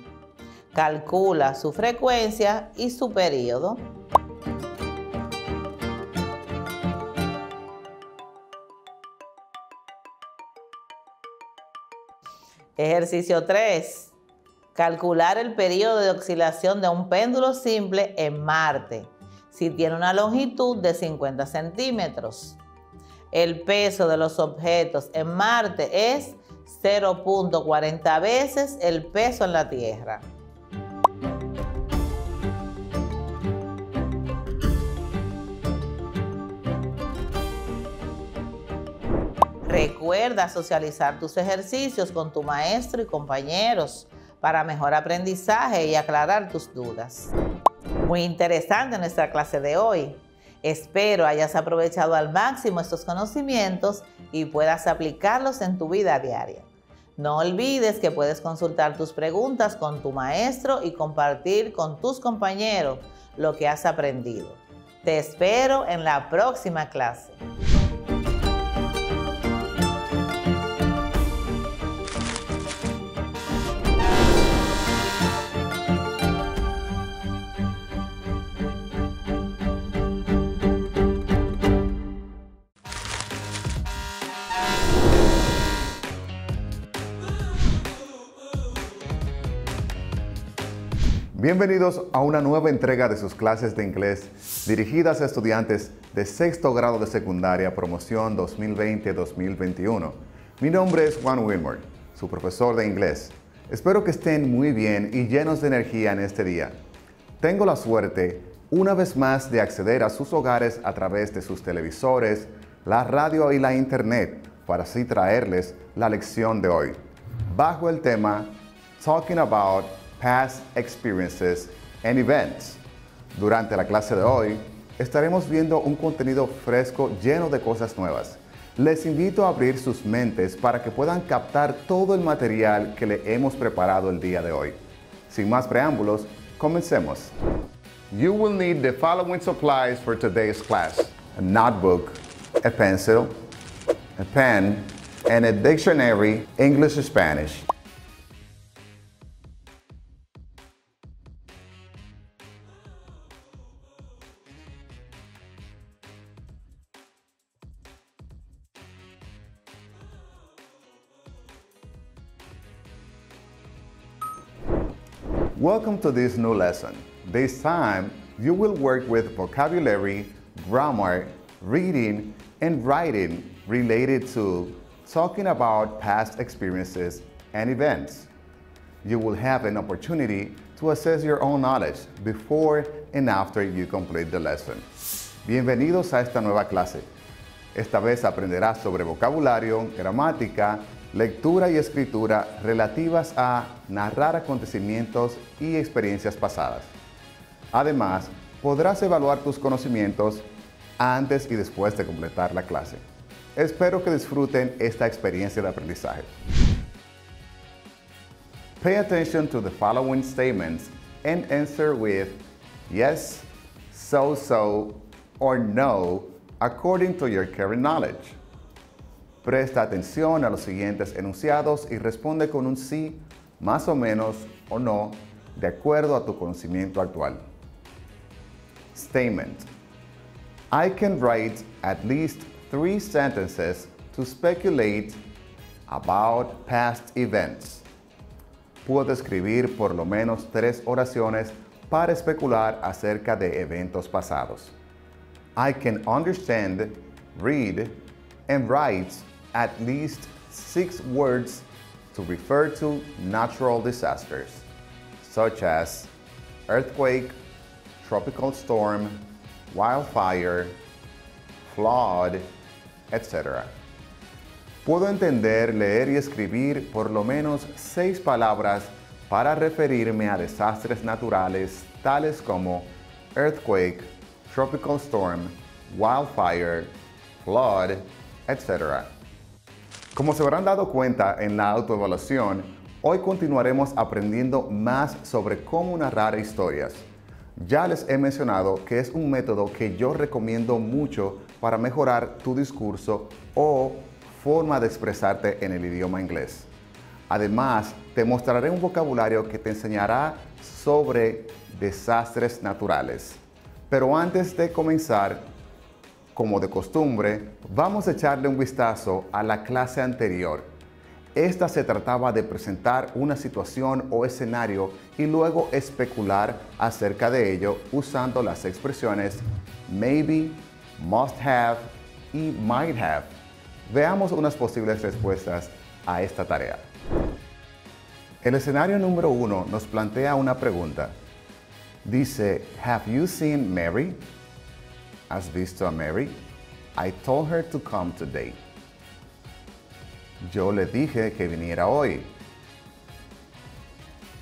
Calcula su frecuencia y su período. Ejercicio 3. Calcular el período de oscilación de un péndulo simple en Marte, si tiene una longitud de 50 centímetros. El peso de los objetos en Marte es 0.40 veces el peso en la Tierra. Recuerda socializar tus ejercicios con tu maestro y compañeros para mejor aprendizaje y aclarar tus dudas. Muy interesante nuestra clase de hoy. Espero hayas aprovechado al máximo estos conocimientos y puedas aplicarlos en tu vida diaria. No olvides que puedes consultar tus preguntas con tu maestro y compartir con tus compañeros lo que has aprendido. Te espero en la próxima clase. Bienvenidos a una nueva entrega de sus clases de inglés dirigidas a estudiantes de sexto grado de secundaria, promoción 2020-2021. Mi nombre es Juan Wilmer, su profesor de inglés. Espero que estén muy bien y llenos de energía en este día. Tengo la suerte, una vez más, de acceder a sus hogares a través de sus televisores, la radio y la internet, para así traerles la lección de hoy, bajo el tema Talking About Past Experiences and Events. Durante la clase de hoy, estaremos viendo un contenido fresco lleno de cosas nuevas. Les invito a abrir sus mentes para que puedan captar todo el material que le hemos preparado el día de hoy. Sin más preámbulos, comencemos. You will need the following supplies for today's class: a notebook, a pencil, a pen, and a dictionary, English to Spanish. Welcome to this new lesson. This time, you will work with vocabulary, grammar, reading, and writing related to talking about past experiences and events. You will have an opportunity to assess your own knowledge before and after you complete the lesson. Bienvenidos a esta nueva clase. Esta vez aprenderás sobre vocabulario, gramática, lectura y escritura relativas a narrar acontecimientos y experiencias pasadas. Además, podrás evaluar tus conocimientos antes y después de completar la clase. Espero que disfruten esta experiencia de aprendizaje. Pay attention to the following statements and answer with yes, so, or no according to your current knowledge. Presta atención a los siguientes enunciados y responde con un sí, más o menos, o no, de acuerdo a tu conocimiento actual. Statement: I can write at least 3 sentences to speculate about past events. Puedo escribir por lo menos 3 oraciones para especular acerca de eventos pasados. I can understand, read, and write at least 6 words to refer to natural disasters, such as earthquake, tropical storm, wildfire, flood, etc. Puedo entender, leer y escribir por lo menos 6 palabras para referirme a desastres naturales tales como earthquake, tropical storm, wildfire, flood, etc. Como se habrán dado cuenta en la autoevaluación, hoy continuaremos aprendiendo más sobre cómo narrar historias. Ya les he mencionado que es un método que yo recomiendo mucho para mejorar tu discurso o forma de expresarte en el idioma inglés. Además, te mostraré un vocabulario que te enseñará sobre desastres naturales. Pero antes de comenzar, como de costumbre, vamos a echarle un vistazo a la clase anterior. Esta se trataba de presentar una situación o escenario y luego especular acerca de ello usando las expresiones maybe, must have y might have. Veamos unas posibles respuestas a esta tarea. El escenario número 1 nos plantea una pregunta. Dice, "Have you seen Mary?" ¿Has visto a Mary? I told her to come today. Yo le dije que viniera hoy.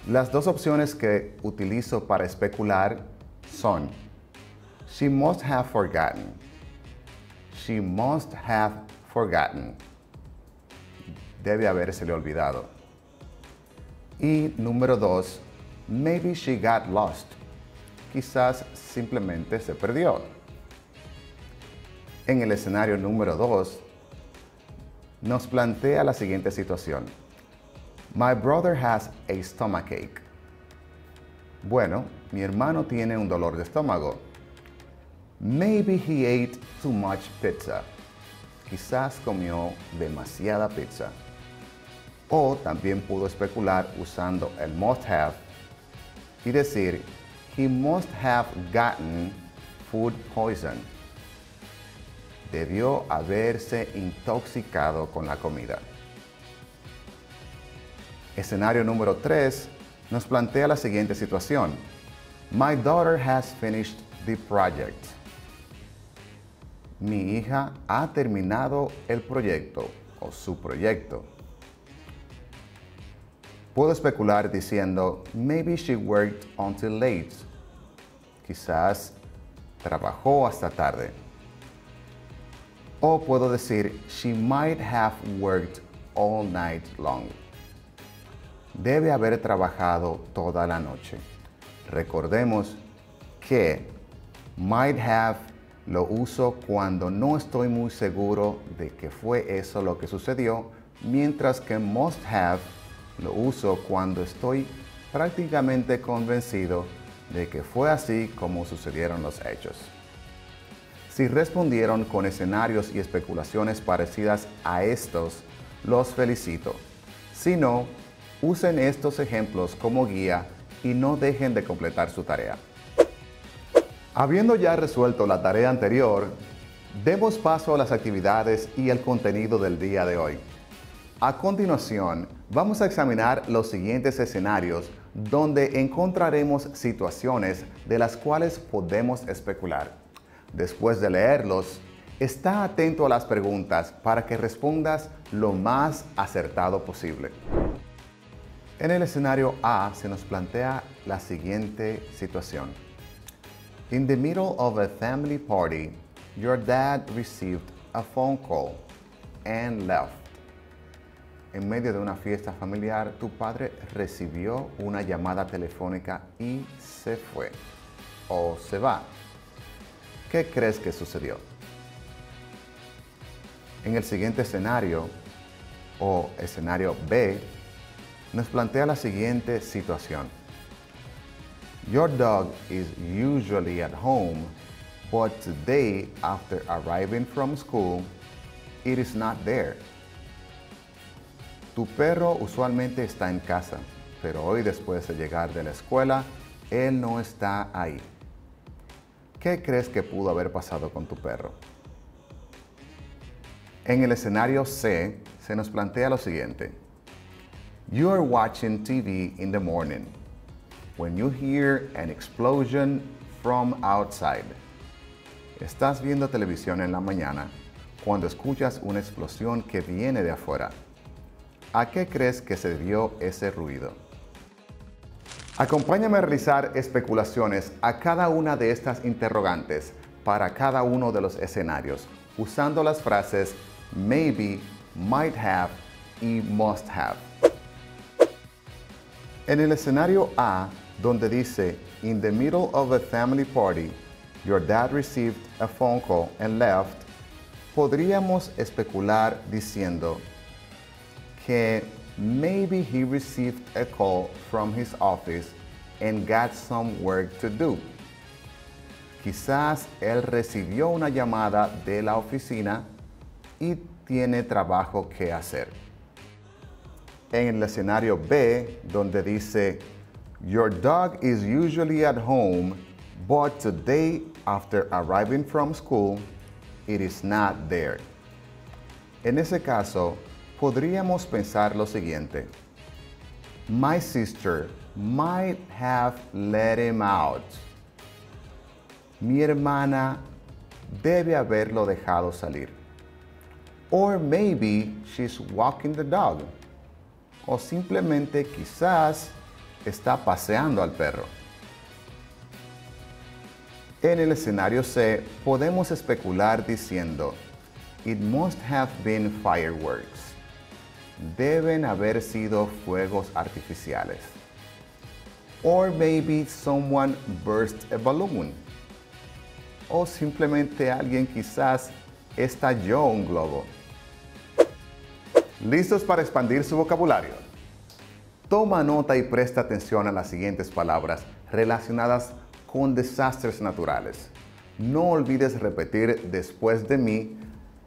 Las dos opciones que utilizo para especular son she must have forgotten. She must have forgotten. Debe habérsele olvidado. Y número 2, maybe she got lost. Quizás simplemente se perdió. En el escenario número 2, nos plantea la siguiente situación. My brother has a stomachache. Bueno, mi hermano tiene un dolor de estómago. Maybe he ate too much pizza. Quizás comió demasiada pizza. O también pudo especular usando el must have y decir, he must have gotten food poison. Debió haberse intoxicado con la comida. Escenario número 3 nos plantea la siguiente situación. My daughter has finished the project. Mi hija ha terminado el proyecto o su proyecto. Puedo especular diciendo, maybe she worked until late. Quizás trabajó hasta tarde. O puedo decir, she might have worked all night long. Debe haber trabajado toda la noche. Recordemos que might have lo uso cuando no estoy muy seguro de que fue eso lo que sucedió, mientras que must have lo uso cuando estoy prácticamente convencido de que fue así como sucedieron los hechos. Si respondieron con escenarios y especulaciones parecidas a estos, los felicito. Si no, usen estos ejemplos como guía y no dejen de completar su tarea. Habiendo ya resuelto la tarea anterior, demos paso a las actividades y el contenido del día de hoy. A continuación, vamos a examinar los siguientes escenarios donde encontraremos situaciones de las cuales podemos especular. Después de leerlos, está atento a las preguntas para que respondas lo más acertado posible. En el escenario A se nos plantea la siguiente situación. In the middle of a family party, your dad received a phone call and left. En medio de una fiesta familiar, tu padre recibió una llamada telefónica y se fue o se va. ¿Qué crees que sucedió? En el siguiente escenario, o escenario B, nos plantea la siguiente situación. Your dog is usually at home, but today, after arriving from school, it is not there. Tu perro usualmente está en casa, pero hoy después de llegar de la escuela, él no está ahí. ¿Qué crees que pudo haber pasado con tu perro? En el escenario C se nos plantea lo siguiente. You are watching TV in the morning when you hear an explosion from outside. Estás viendo televisión en la mañana cuando escuchas una explosión que viene de afuera. ¿A qué crees que se debió ese ruido? Acompáñame a realizar especulaciones a cada una de estas interrogantes para cada uno de los escenarios, usando las frases maybe, might have y must have. En el escenario A, donde dice, in the middle of a family party, your dad received a phone call and left, podríamos especular diciendo que maybe he received a call from his office and got some work to do. Quizás él recibió una llamada de la oficina y tiene trabajo que hacer. En el escenario B, donde dice, your dog is usually at home, but today, after arriving from school, it is not there. En ese caso, podríamos pensar lo siguiente. My sister might have let him out. Mi hermana debe haberlo dejado salir. Or maybe she's walking the dog. O simplemente quizás está paseando al perro. En el escenario C, podemos especular diciendo, it must have been fireworks. Deben haber sido fuegos artificiales. Or maybe someone burst a balloon. O simplemente alguien quizás estalló un globo. ¿Listos para expandir su vocabulario? Toma nota y presta atención a las siguientes palabras relacionadas con desastres naturales. No olvides repetir después de mí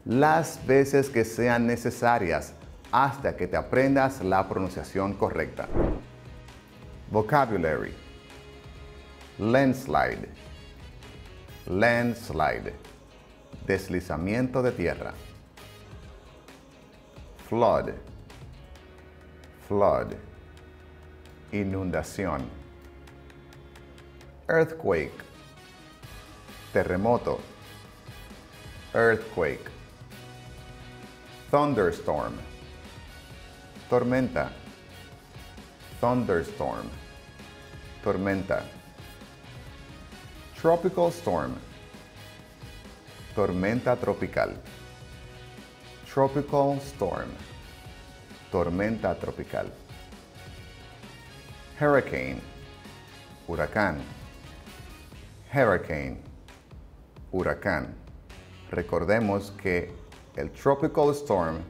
las veces que sean necesarias hasta que te aprendas la pronunciación correcta. Vocabulary. Landslide. Landslide. Deslizamiento de tierra. Flood. Flood. Inundación. Earthquake. Terremoto. Earthquake. Thunderstorm. Tormenta. Thunderstorm. Tormenta. Tropical storm. Tormenta tropical. Tropical storm. Tormenta tropical. Hurricane. Huracán. Hurricane. Huracán. Recordemos que el tropical storm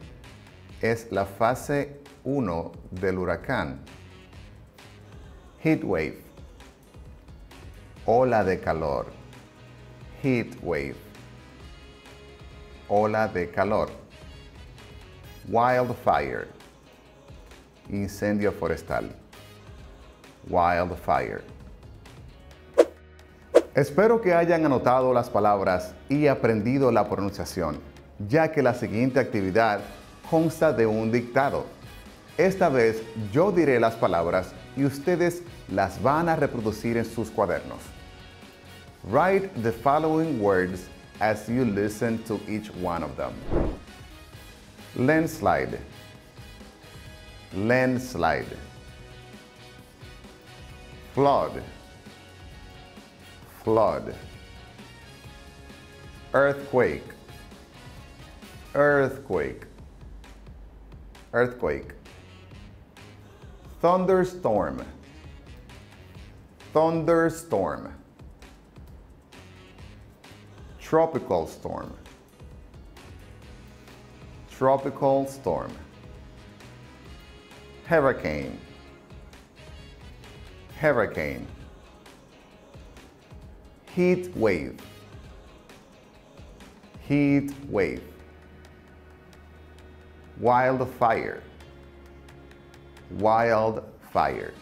es la fase 1 del huracán. Heat wave. Ola de calor. Heat wave. Ola de calor. Wildfire. Incendio forestal. Wildfire. Espero que hayan anotado las palabras y aprendido la pronunciación, ya que la siguiente actividad consta de un dictado. Esta vez yo diré las palabras y ustedes las van a reproducir en sus cuadernos. Write the following words as you listen to each one of them. Landslide. Landslide. Flood. Flood. Earthquake. Earthquake. Earthquake. Thunderstorm. Thunderstorm. Tropical storm. Tropical storm. Hurricane. Hurricane. Heat wave. Heat wave. Wildfire. Wildfire.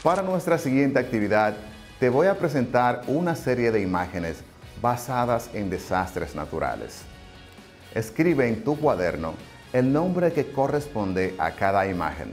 Para nuestra siguiente actividad, te voy a presentar una serie de imágenes basadas en desastres naturales. Escribe en tu cuaderno el nombre que corresponde a cada imagen.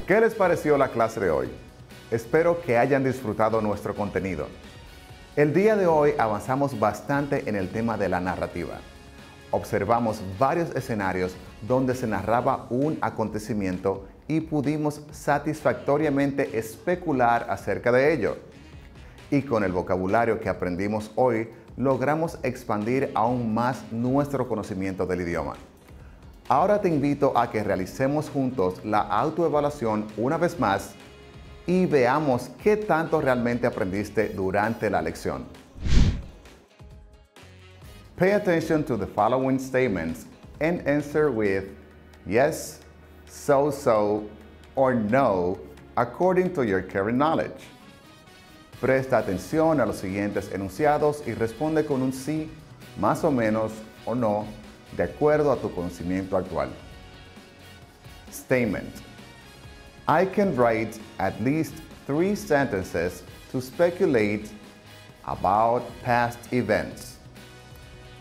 ¿Qué les pareció la clase de hoy? Espero que hayan disfrutado nuestro contenido. El día de hoy avanzamos bastante en el tema de la narrativa. Observamos varios escenarios donde se narraba un acontecimiento y pudimos satisfactoriamente especular acerca de ello. Y con el vocabulario que aprendimos hoy, logramos expandir aún más nuestro conocimiento del idioma. Ahora te invito a que realicemos juntos la autoevaluación una vez más y veamos qué tanto realmente aprendiste durante la lección. Pay attention to the following statements and answer with yes, so, or no, according to your current knowledge. Presta atención a los siguientes enunciados y responde con un sí, más o menos, o no, de acuerdo a tu conocimiento actual. Statement. I can write at least 3 sentences to speculate about past events.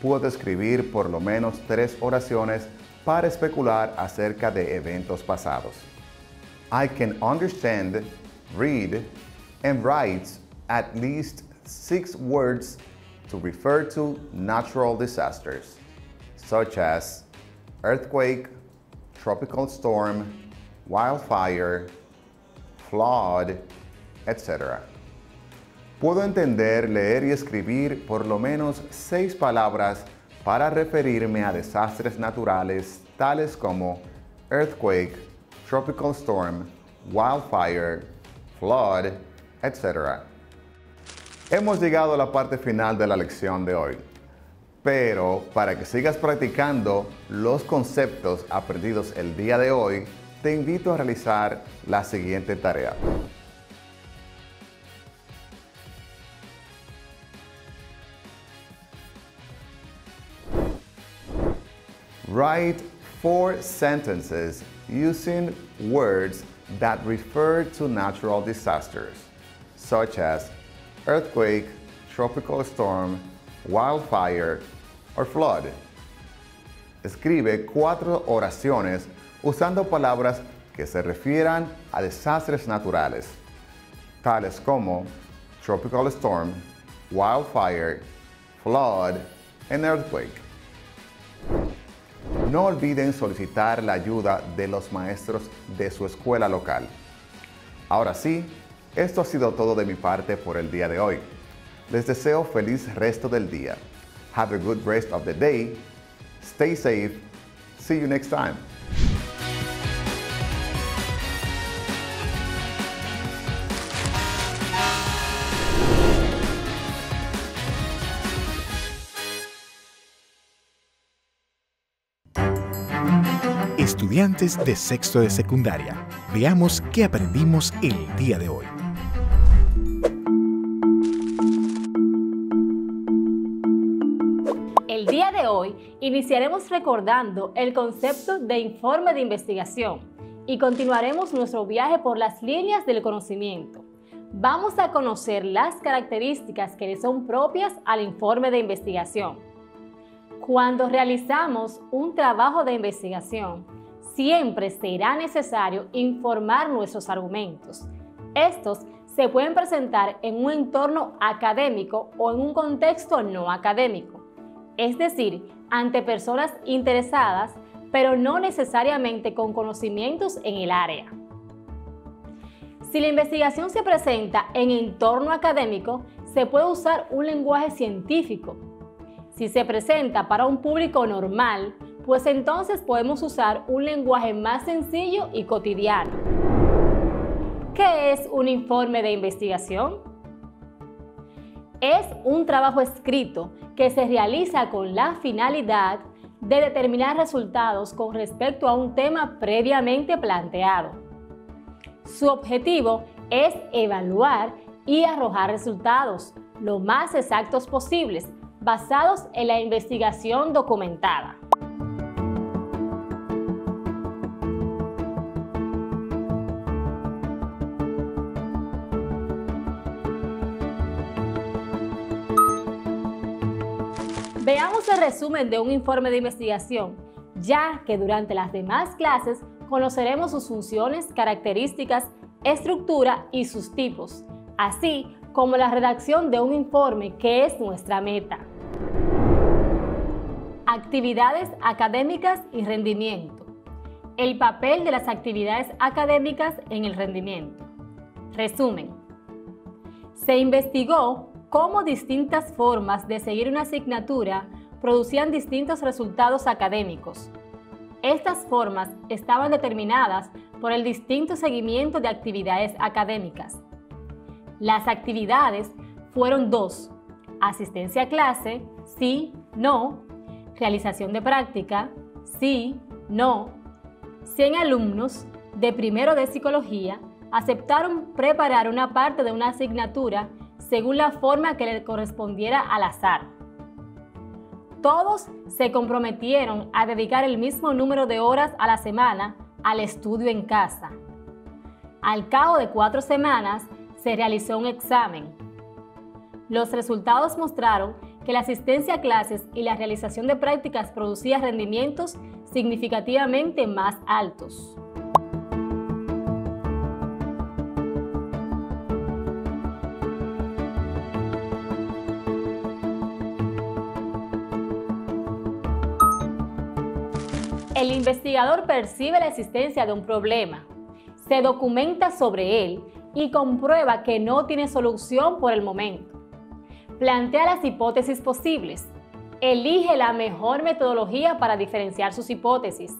Puedo escribir por lo menos 3 oraciones para especular acerca de eventos pasados. I can understand, read, and write at least 6 words to refer to natural disasters, such as earthquake, tropical storm, wildfire, flood, etc. Puedo entender, leer y escribir por lo menos 6 palabras para referirme a desastres naturales tales como earthquake, tropical storm, wildfire, flood, etc. Hemos llegado a la parte final de la lección de hoy. Pero para que sigas practicando los conceptos aprendidos el día de hoy, te invito a realizar la siguiente tarea. Write 4 sentences using words that refer to natural disasters, such as earthquake, tropical storm, wildfire, or flood. Escribe 4 oraciones usando palabras que se refieran a desastres naturales, tales como tropical storm, wildfire, flood, and earthquake. No olviden solicitar la ayuda de los maestros de su escuela local. Ahora sí, esto ha sido todo de mi parte por el día de hoy. Les deseo feliz resto del día. Have a good rest of the day. Stay safe. See you next time. Estudiantes de sexto de secundaria, veamos qué aprendimos el día de hoy. El día de hoy iniciaremos recordando el concepto de informe de investigación y continuaremos nuestro viaje por las líneas del conocimiento. Vamos a conocer las características que le son propias al informe de investigación. Cuando realizamos un trabajo de investigación, siempre será necesario informar nuestros argumentos. Estos se pueden presentar en un entorno académico o en un contexto no académico, es decir, ante personas interesadas pero no necesariamente con conocimientos en el área. Si la investigación se presenta en entorno académico, se puede usar un lenguaje científico. Si se presenta para un público normal, pues entonces podemos usar un lenguaje más sencillo y cotidiano. ¿Qué es un informe de investigación? Es un trabajo escrito que se realiza con la finalidad de determinar resultados con respecto a un tema previamente planteado. Su objetivo es evaluar y arrojar resultados lo más exactos posibles, basados en la investigación documentada. Veamos el resumen de un informe de investigación, ya que durante las demás clases conoceremos sus funciones, características, estructura y sus tipos, así como la redacción de un informe, que es nuestra meta. Actividades académicas y rendimiento. El papel de las actividades académicas en el rendimiento. Resumen. Se investigó cómo distintas formas de seguir una asignatura producían distintos resultados académicos. Estas formas estaban determinadas por el distinto seguimiento de actividades académicas. Las actividades fueron 2: asistencia a clase, sí, no; realización de práctica, sí, no. 100 alumnos de primero de psicología aceptaron preparar una parte de una asignatura según la forma que le correspondiera al azar. Todos se comprometieron a dedicar el mismo número de horas a la semana al estudio en casa. Al cabo de 4 semanas se realizó un examen. Los resultados mostraron que la asistencia a clases y la realización de prácticas producía rendimientos significativamente más altos. El investigador percibe la existencia de un problema, se documenta sobre él y comprueba que no tiene solución por el momento. Plantea las hipótesis posibles, elige la mejor metodología para diferenciar sus hipótesis,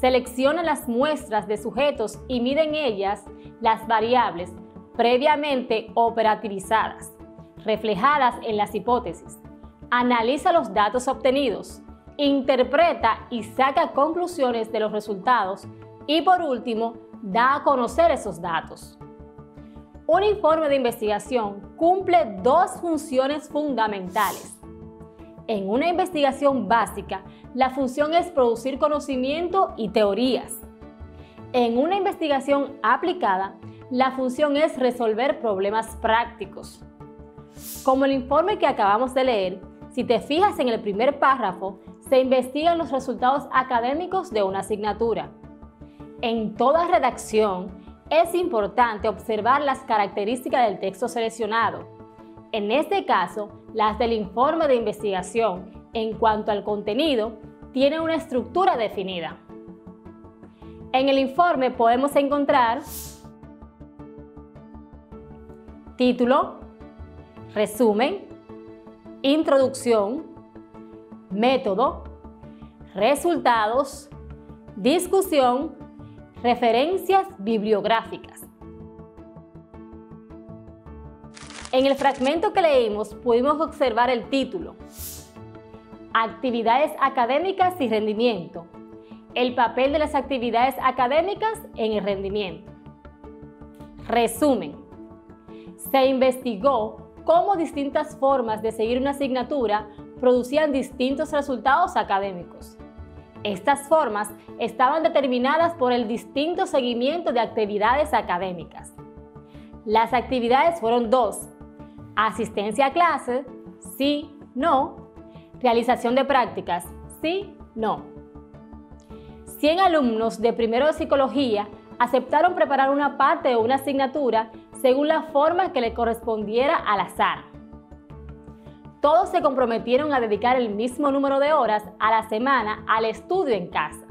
selecciona las muestras de sujetos y mide en ellas las variables previamente operativizadas, reflejadas en las hipótesis, analiza los datos obtenidos, interpreta y saca conclusiones de los resultados y, por último, da a conocer esos datos. Un informe de investigación cumple 2 funciones fundamentales. En una investigación básica, la función es producir conocimiento y teorías. En una investigación aplicada, la función es resolver problemas prácticos. Como el informe que acabamos de leer, si te fijas en el primer párrafo, se investigan los resultados académicos de una asignatura. En toda redacción, es importante observar las características del texto seleccionado. En este caso, las del informe de investigación, en cuanto al contenido, tienen una estructura definida. En el informe podemos encontrar título, resumen, introducción, método, resultados, discusión, referencias bibliográficas. En el fragmento que leímos pudimos observar el título, Actividades académicas y rendimiento, el papel de las actividades académicas en el rendimiento. Resumen, se investigó cómo distintas formas de seguir una asignatura producían distintos resultados académicos. Estas formas estaban determinadas por el distinto seguimiento de actividades académicas. Las actividades fueron 2: asistencia a clase, sí, no; realización de prácticas, sí, no. 100 alumnos de primero de psicología aceptaron preparar una parte de una asignatura según la forma que le correspondiera al azar. Todos se comprometieron a dedicar el mismo número de horas a la semana al estudio en casa.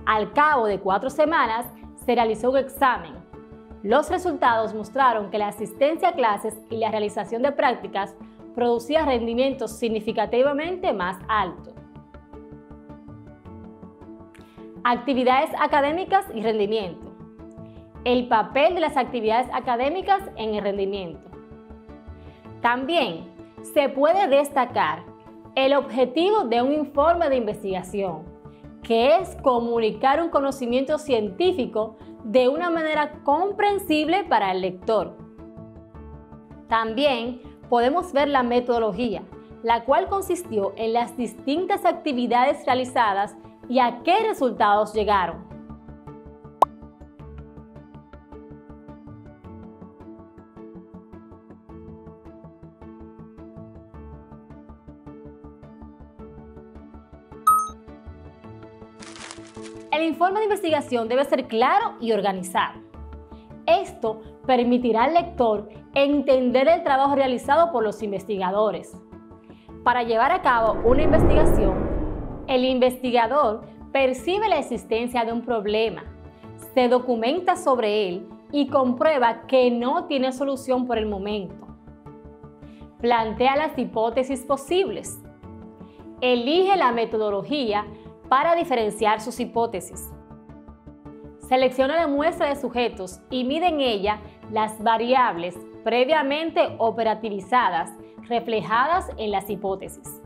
Al cabo de 4 semanas, se realizó un examen. Los resultados mostraron que la asistencia a clases y la realización de prácticas producía rendimientos significativamente más altos. Actividades académicas y rendimiento. El papel de las actividades académicas en el rendimiento. También se puede destacar el objetivo de un informe de investigación, que es comunicar un conocimiento científico de una manera comprensible para el lector. También podemos ver la metodología, la cual consistió en las distintas actividades realizadas y a qué resultados llegaron. El informe de investigación debe ser claro y organizado. Esto permitirá al lector entender el trabajo realizado por los investigadores. Para llevar a cabo una investigación, el investigador percibe la existencia de un problema, se documenta sobre él y comprueba que no tiene solución por el momento. Plantea las hipótesis posibles. Elige la metodología para diferenciar sus hipótesis. Selecciona la muestra de sujetos y mide en ella las variables previamente operativizadas reflejadas en las hipótesis.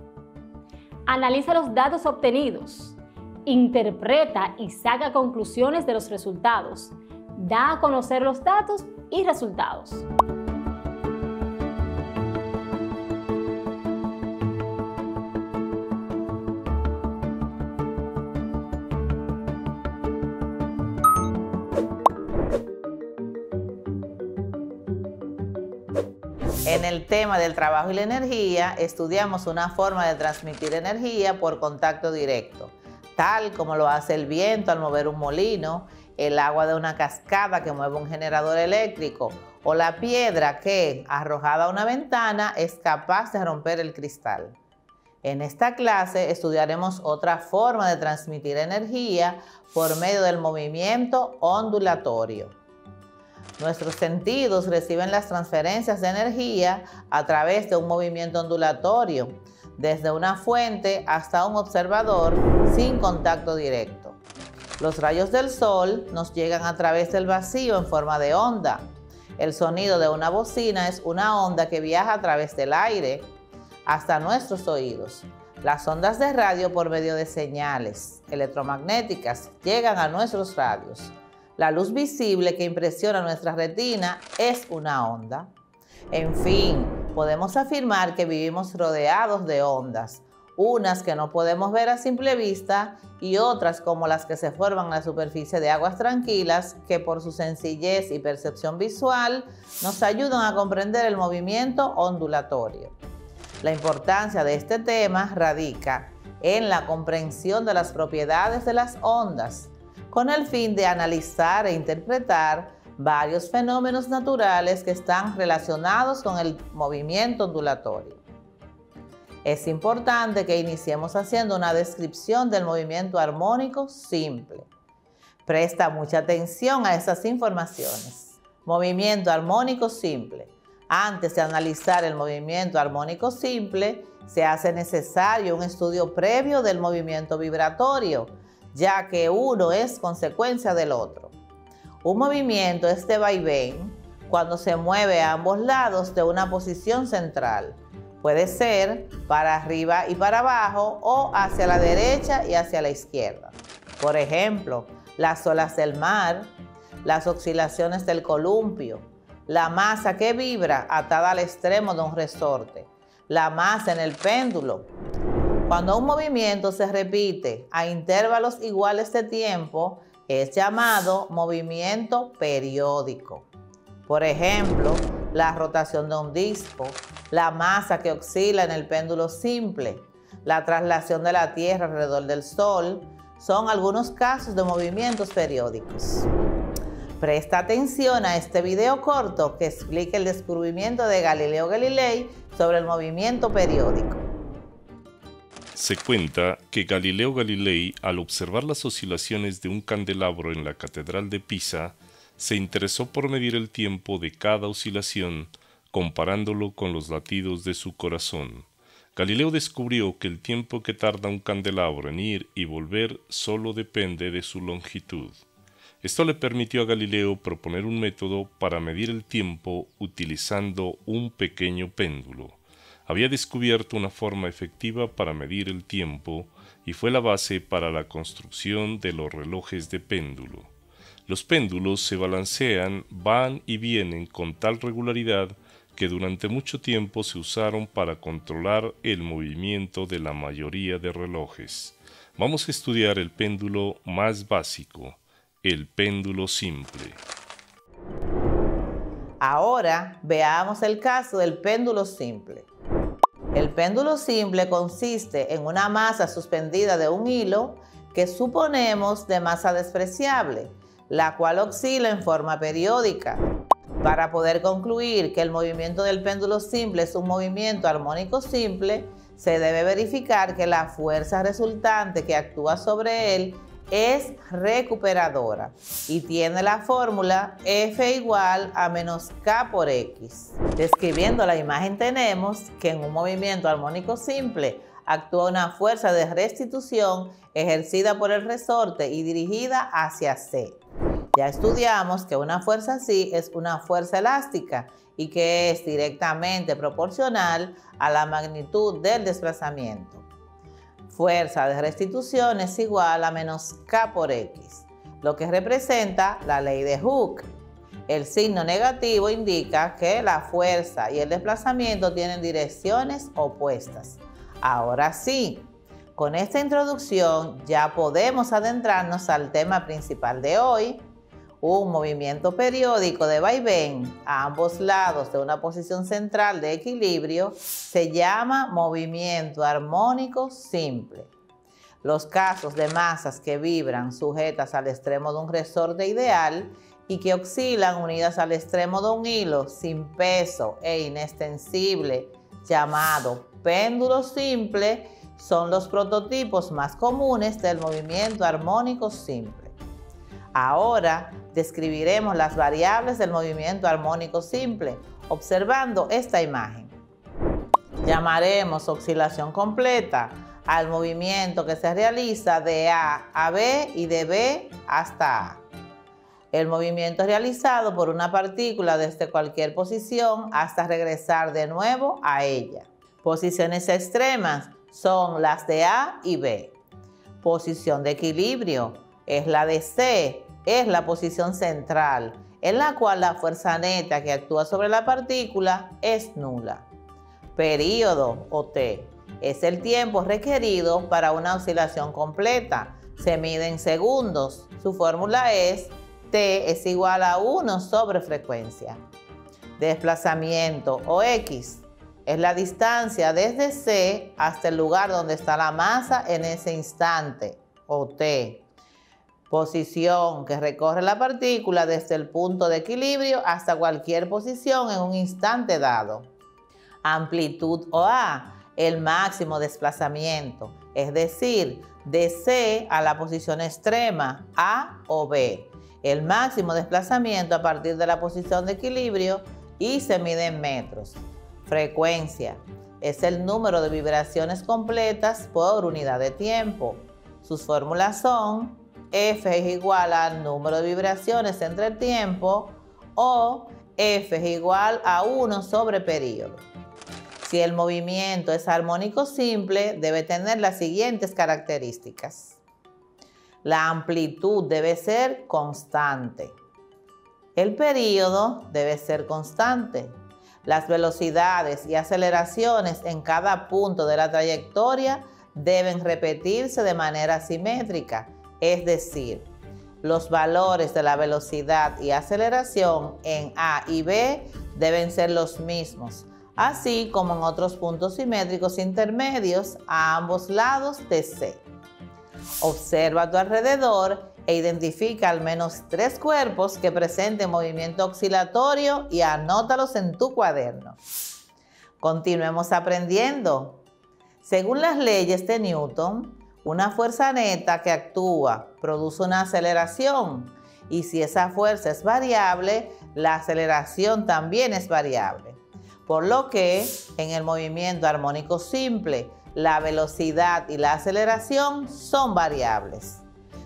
Analiza los datos obtenidos, interpreta y saca conclusiones de los resultados, da a conocer los datos y resultados. En el tema del trabajo y la energía, estudiamos una forma de transmitir energía por contacto directo, tal como lo hace el viento al mover un molino, el agua de una cascada que mueve un generador eléctrico o la piedra que, arrojada a una ventana, es capaz de romper el cristal. En esta clase estudiaremos otra forma de transmitir energía por medio del movimiento ondulatorio. Nuestros sentidos reciben las transferencias de energía a través de un movimiento ondulatorio, desde una fuente hasta un observador sin contacto directo. Los rayos del sol nos llegan a través del vacío en forma de onda. El sonido de una bocina es una onda que viaja a través del aire hasta nuestros oídos. Las ondas de radio por medio de señales electromagnéticas llegan a nuestros radios. La luz visible que impresiona nuestra retina es una onda. En fin, podemos afirmar que vivimos rodeados de ondas, unas que no podemos ver a simple vista y otras como las que se forman en la superficie de aguas tranquilas, que por su sencillez y percepción visual nos ayudan a comprender el movimiento ondulatorio. La importancia de este tema radica en la comprensión de las propiedades de las ondas, con el fin de analizar e interpretar varios fenómenos naturales que están relacionados con el movimiento ondulatorio. Es importante que iniciemos haciendo una descripción del movimiento armónico simple. Presta mucha atención a esas informaciones. Movimiento armónico simple. Antes de analizar el movimiento armónico simple, se hace necesario un estudio previo del movimiento vibratorio, ya que uno es consecuencia del otro. Un movimiento es de vaivén cuando se mueve a ambos lados de una posición central. Puede ser para arriba y para abajo o hacia la derecha y hacia la izquierda. Por ejemplo, las olas del mar, las oscilaciones del columpio, la masa que vibra atada al extremo de un resorte, la masa en el péndulo. Cuando un movimiento se repite a intervalos iguales de tiempo, es llamado movimiento periódico. Por ejemplo, la rotación de un disco, la masa que oscila en el péndulo simple, la traslación de la Tierra alrededor del Sol, son algunos casos de movimientos periódicos. Presta atención a este video corto que explica el descubrimiento de Galileo Galilei sobre el movimiento periódico. Se cuenta que Galileo Galilei, al observar las oscilaciones de un candelabro en la Catedral de Pisa, se interesó por medir el tiempo de cada oscilación, comparándolo con los latidos de su corazón. Galileo descubrió que el tiempo que tarda un candelabro en ir y volver solo depende de su longitud. Esto le permitió a Galileo proponer un método para medir el tiempo utilizando un pequeño péndulo. Había descubierto una forma efectiva para medir el tiempo y fue la base para la construcción de los relojes de péndulo. Los péndulos se balancean, van y vienen con tal regularidad que durante mucho tiempo se usaron para controlar el movimiento de la mayoría de relojes. Vamos a estudiar el péndulo más básico, el péndulo simple. Ahora veamos el caso del péndulo simple. El péndulo simple consiste en una masa suspendida de un hilo que suponemos de masa despreciable, la cual oscila en forma periódica. Para poder concluir que el movimiento del péndulo simple es un movimiento armónico simple, se debe verificar que la fuerza resultante que actúa sobre él es recuperadora y tiene la fórmula F igual a menos K por X. Describiendo la imagen tenemos que en un movimiento armónico simple actúa una fuerza de restitución ejercida por el resorte y dirigida hacia C. Ya estudiamos que una fuerza así es una fuerza elástica y que es directamente proporcional a la magnitud del desplazamiento. Fuerza de restitución es igual a menos K por X, lo que representa la ley de Hooke. El signo negativo indica que la fuerza y el desplazamiento tienen direcciones opuestas. Ahora sí, con esta introducción ya podemos adentrarnos al tema principal de hoy. Un movimiento periódico de vaivén a ambos lados de una posición central de equilibrio se llama movimiento armónico simple. Los casos de masas que vibran sujetas al extremo de un resorte ideal y que oscilan unidas al extremo de un hilo sin peso e inextensible llamado péndulo simple son los prototipos más comunes del movimiento armónico simple. Ahora describiremos las variables del movimiento armónico simple observando esta imagen. Llamaremos oscilación completa al movimiento que se realiza de A a B y de B hasta A. El movimiento es realizado por una partícula desde cualquier posición hasta regresar de nuevo a ella. Posiciones extremas son las de A y B. Posición de equilibrio es la de C, es la posición central, en la cual la fuerza neta que actúa sobre la partícula es nula. Período o T es el tiempo requerido para una oscilación completa. Se mide en segundos. Su fórmula es T es igual a 1 sobre frecuencia. Desplazamiento o X es la distancia desde C hasta el lugar donde está la masa en ese instante, o T. Posición que recorre la partícula desde el punto de equilibrio hasta cualquier posición en un instante dado. Amplitud o A, el máximo desplazamiento, es decir, de C a la posición extrema, A o B. El máximo desplazamiento a partir de la posición de equilibrio y se mide en metros. Frecuencia es el número de vibraciones completas por unidad de tiempo. Sus fórmulas son F es igual al número de vibraciones entre el tiempo o F es igual a 1 sobre período. Si el movimiento es armónico simple, debe tener las siguientes características. La amplitud debe ser constante. El período debe ser constante. Las velocidades y aceleraciones en cada punto de la trayectoria deben repetirse de manera simétrica. Es decir, los valores de la velocidad y aceleración en A y B deben ser los mismos, así como en otros puntos simétricos intermedios a ambos lados de C. Observa a tu alrededor e identifica al menos 3 cuerpos que presenten movimiento oscilatorio y anótalos en tu cuaderno. Continuemos aprendiendo. Según las leyes de Newton, una fuerza neta que actúa produce una aceleración, y si esa fuerza es variable, la aceleración también es variable. Por lo que en el movimiento armónico simple, la velocidad y la aceleración son variables.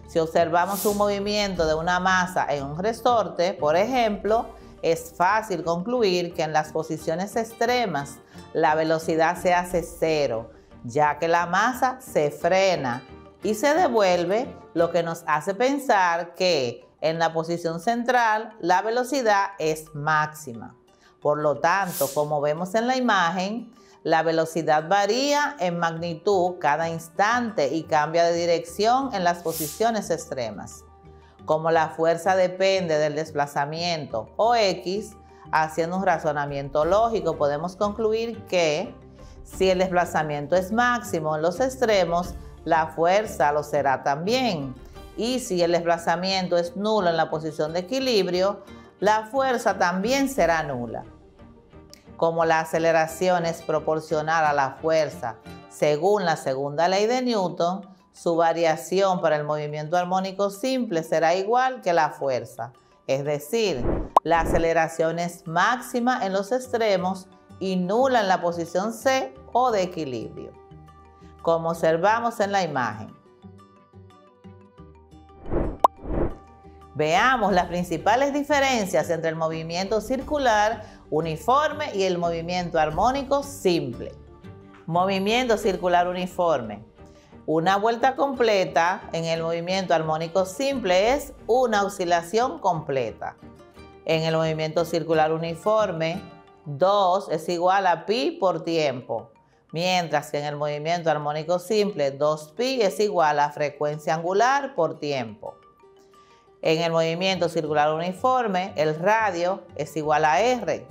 Si observamos un movimiento de una masa en un resorte, por ejemplo, es fácil concluir que en las posiciones extremas la velocidad se hace cero, ya que la masa se frena y se devuelve, lo que nos hace pensar que en la posición central la velocidad es máxima. Por lo tanto, como vemos en la imagen, la velocidad varía en magnitud cada instante y cambia de dirección en las posiciones extremas. Como la fuerza depende del desplazamiento o X, haciendo un razonamiento lógico, podemos concluir que si el desplazamiento es máximo en los extremos, la fuerza lo será también. Y si el desplazamiento es nulo en la posición de equilibrio, la fuerza también será nula. Como la aceleración es proporcional a la fuerza según la segunda ley de Newton, su variación para el movimiento armónico simple será igual que la fuerza. Es decir, la aceleración es máxima en los extremos y nula en la posición C o de equilibrio, como observamos en la imagen. Veamos las principales diferencias entre el movimiento circular uniforme y el movimiento armónico simple. Movimiento circular uniforme. Una vuelta completa en el movimiento armónico simple es una oscilación completa. En el movimiento circular uniforme, 2 es igual a pi por tiempo, mientras que en el movimiento armónico simple, 2pi es igual a frecuencia angular por tiempo. En el movimiento circular uniforme, el radio es igual a R.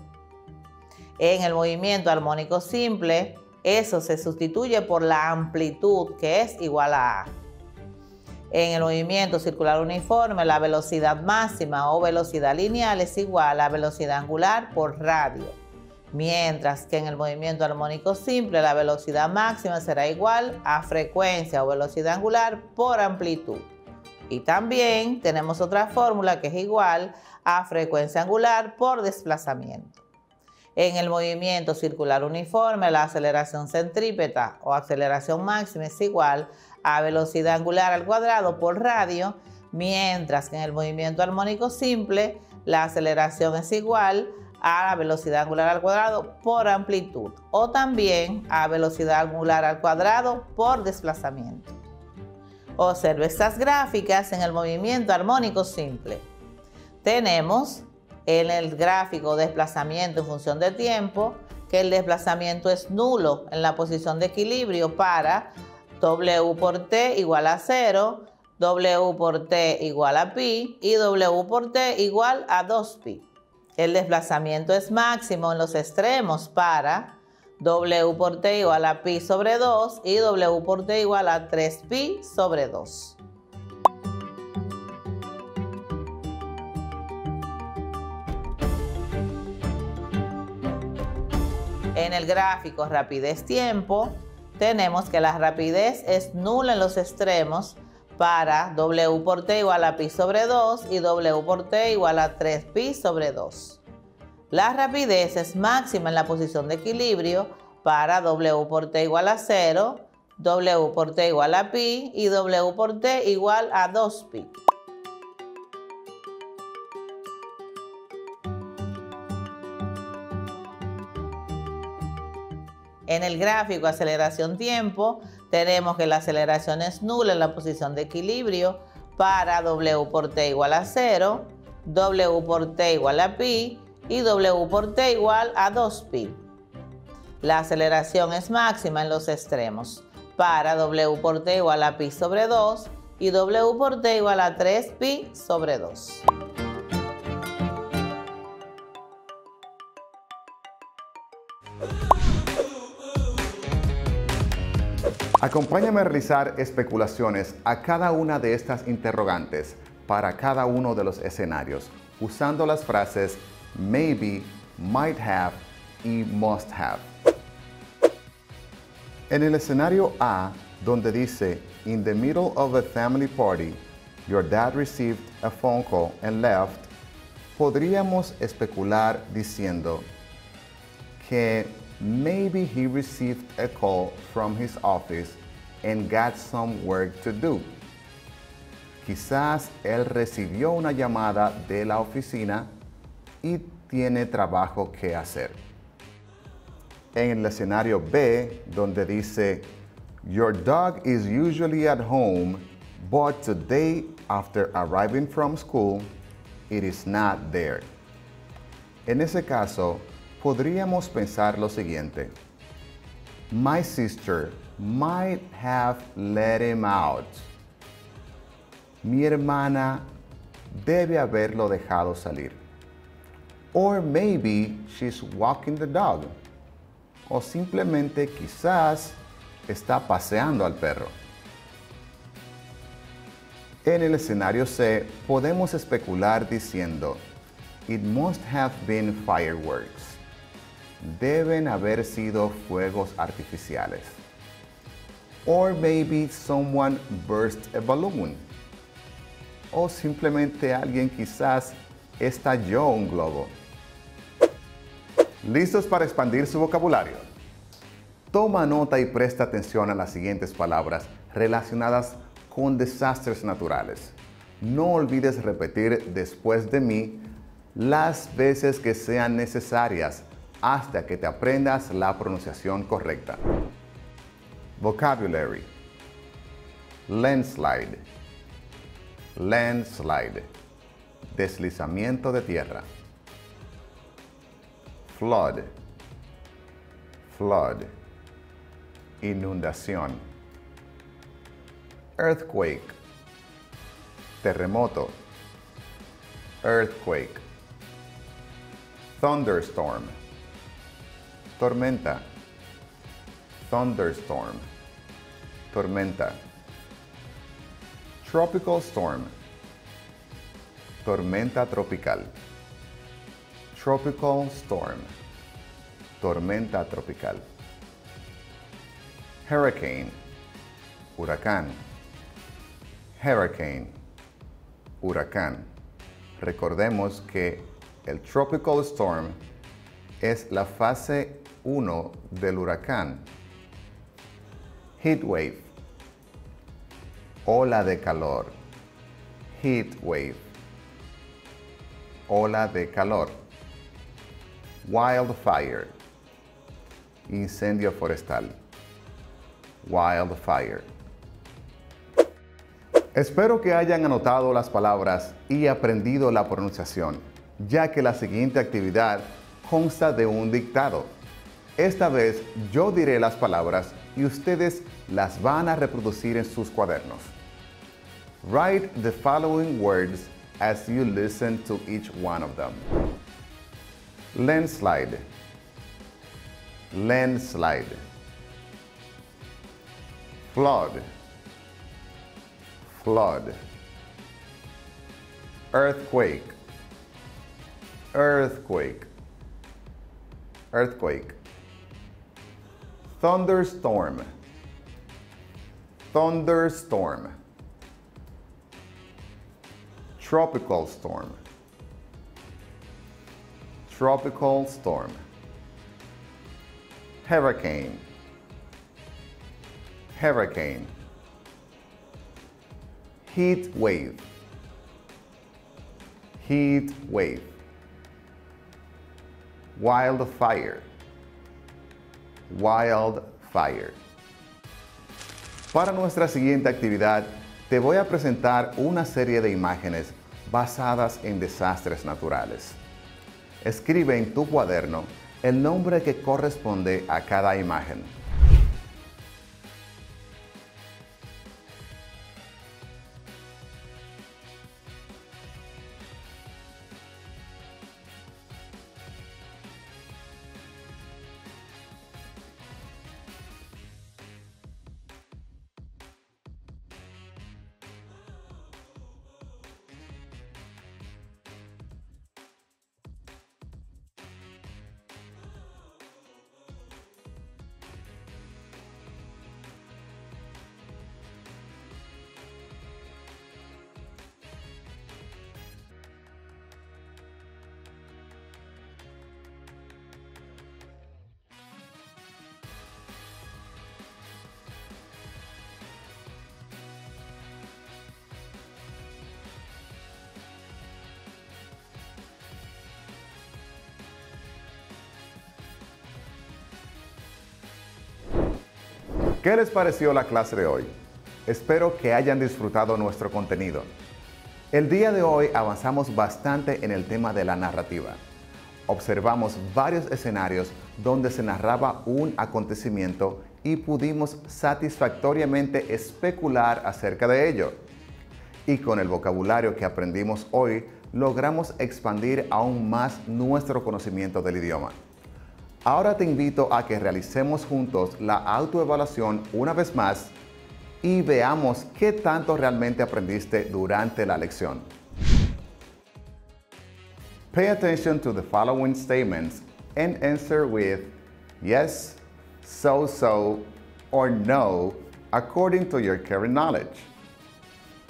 En el movimiento armónico simple, eso se sustituye por la amplitud, que es igual a A. En el movimiento circular uniforme, la velocidad máxima o velocidad lineal es igual a velocidad angular por radio, mientras que en el movimiento armónico simple, la velocidad máxima será igual a frecuencia o velocidad angular por amplitud. Y también tenemos otra fórmula que es igual a frecuencia angular por desplazamiento. En el movimiento circular uniforme, la aceleración centrípeta o aceleración máxima es igual a velocidad angular al cuadrado por radio, mientras que en el movimiento armónico simple, la aceleración es igual a la velocidad angular al cuadrado por amplitud, o también a velocidad angular al cuadrado por desplazamiento. Observe estas gráficas en el movimiento armónico simple. Tenemos en el gráfico desplazamiento en función de tiempo que el desplazamiento es nulo en la posición de equilibrio para W por T igual a 0, W por T igual a pi y W por T igual a 2pi. El desplazamiento es máximo en los extremos para W por T igual a pi sobre 2 y W por T igual a 3pi sobre 2. En el gráfico rapidez-tiempo, tenemos que la rapidez es nula en los extremos para W por T igual a pi sobre 2 y W por T igual a 3pi sobre 2. La rapidez es máxima en la posición de equilibrio para W por T igual a 0, W por T igual a pi y W por T igual a 2pi. En el gráfico aceleración-tiempo, tenemos que la aceleración es nula en la posición de equilibrio para W por T igual a 0, W por T igual a pi y W por T igual a 2pi. La aceleración es máxima en los extremos para W por T igual a pi sobre 2 y W por T igual a 3pi sobre 2. Acompáñame a realizar especulaciones a cada una de estas interrogantes para cada uno de los escenarios, usando las frases maybe, might have y must have. En el escenario A, donde dice, in the middle of a family party, your dad received a phone call and left, podríamos especular diciendo que maybe he received a call from his office and got some work to do. Quizás él recibió una llamada de la oficina y tiene trabajo que hacer. En el escenario B, donde dice, your dog is usually at home, but today, after arriving from school, it is not there. En ese caso, podríamos pensar lo siguiente. My sister might have let him out. Mi hermana debe haberlo dejado salir. Or maybe she's walking the dog. O simplemente quizás está paseando al perro. En el escenario C, podemos especular diciendo, it must have been fireworks. Deben haber sido fuegos artificiales. Or maybe someone burst a balloon. O simplemente alguien quizás estalló un globo. ¿Listos para expandir su vocabulario? Toma nota y presta atención a las siguientes palabras relacionadas con desastres naturales. No olvides repetir después de mí las veces que sean necesarias hasta que te aprendas la pronunciación correcta. Vocabulary. Landslide. Landslide. Deslizamiento de tierra. Flood. Flood. Inundación. Earthquake. Terremoto. Earthquake. Thunderstorm. Tormenta. Thunderstorm. Tormenta. Tropical storm. Tormenta tropical. Tropical storm. Tormenta tropical. Hurricane. Huracán. Hurricane. Huracán. Recordemos que el tropical storm es la fase 1 del huracán. Heat wave. Ola de calor. Heat wave. Ola de calor. Wildfire. Incendio forestal. Wildfire. Espero que hayan anotado las palabras y aprendido la pronunciación, ya que la siguiente actividad consta de un dictado. Esta vez yo diré las palabras y ustedes las van a reproducir en sus cuadernos. Write the following words as you listen to each one of them. Landslide. Landslide. Flood. Flood. Earthquake. Earthquake. Earthquake. Thunderstorm. Thunderstorm. Tropical storm. Tropical storm. Hurricane. Hurricane. Heat wave. Heat wave. Wildfire. Wildfire. Para nuestra siguiente actividad, te voy a presentar una serie de imágenes basadas en desastres naturales. Escribe en tu cuaderno el nombre que corresponde a cada imagen. ¿Qué les pareció la clase de hoy? Espero que hayan disfrutado nuestro contenido. El día de hoy avanzamos bastante en el tema de la narrativa. Observamos varios escenarios donde se narraba un acontecimiento y pudimos satisfactoriamente especular acerca de ello. Y con el vocabulario que aprendimos hoy, logramos expandir aún más nuestro conocimiento del idioma. Ahora te invito a que realicemos juntos la autoevaluación una vez más y veamos qué tanto realmente aprendiste durante la lección. Pay attention to the following statements and answer with yes, so, or no, according to your current knowledge.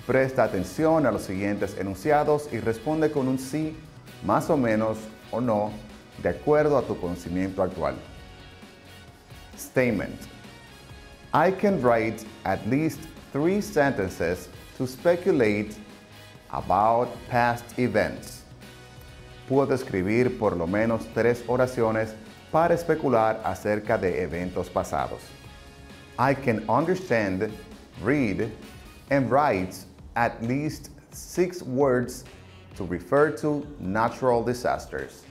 Presta atención a los siguientes enunciados y responde con un sí, más o menos, o no, de acuerdo a tu conocimiento actual. Statement. I can write at least 3 sentences to speculate about past events. Puedo escribir por lo menos 3 oraciones para especular acerca de eventos pasados. I can understand, read, and write at least 6 words to refer to natural disasters,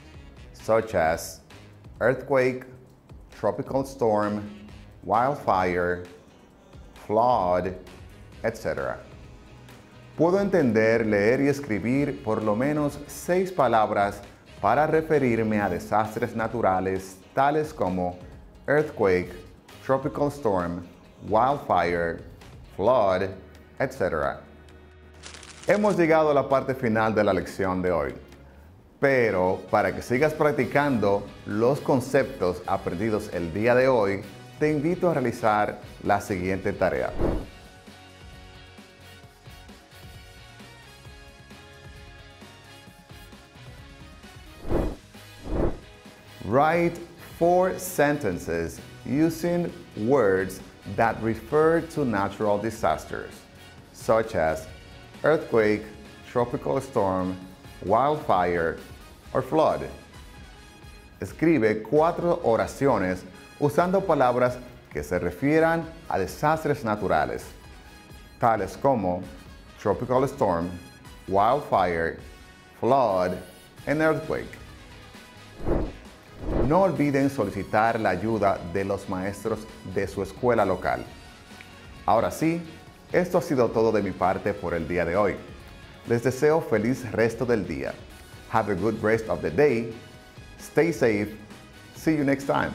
such as earthquake, tropical storm, wildfire, flood, etc. Puedo entender, leer y escribir por lo menos 6 palabras para referirme a desastres naturales tales como earthquake, tropical storm, wildfire, flood, etc. Hemos llegado a la parte final de la lección de hoy. Pero para que sigas practicando los conceptos aprendidos el día de hoy, te invito a realizar la siguiente tarea. Write 4 sentences using words that refer to natural disasters, such as earthquake, tropical storm, wildfire, or flood. Escribe 4 oraciones usando palabras que se refieran a desastres naturales, tales como tropical storm, wildfire, flood, and earthquake. No olviden solicitar la ayuda de los maestros de su escuela local. Ahora sí, esto ha sido todo de mi parte por el día de hoy. Les deseo feliz resto del día. Have a good rest of the day. Stay safe. See you next time.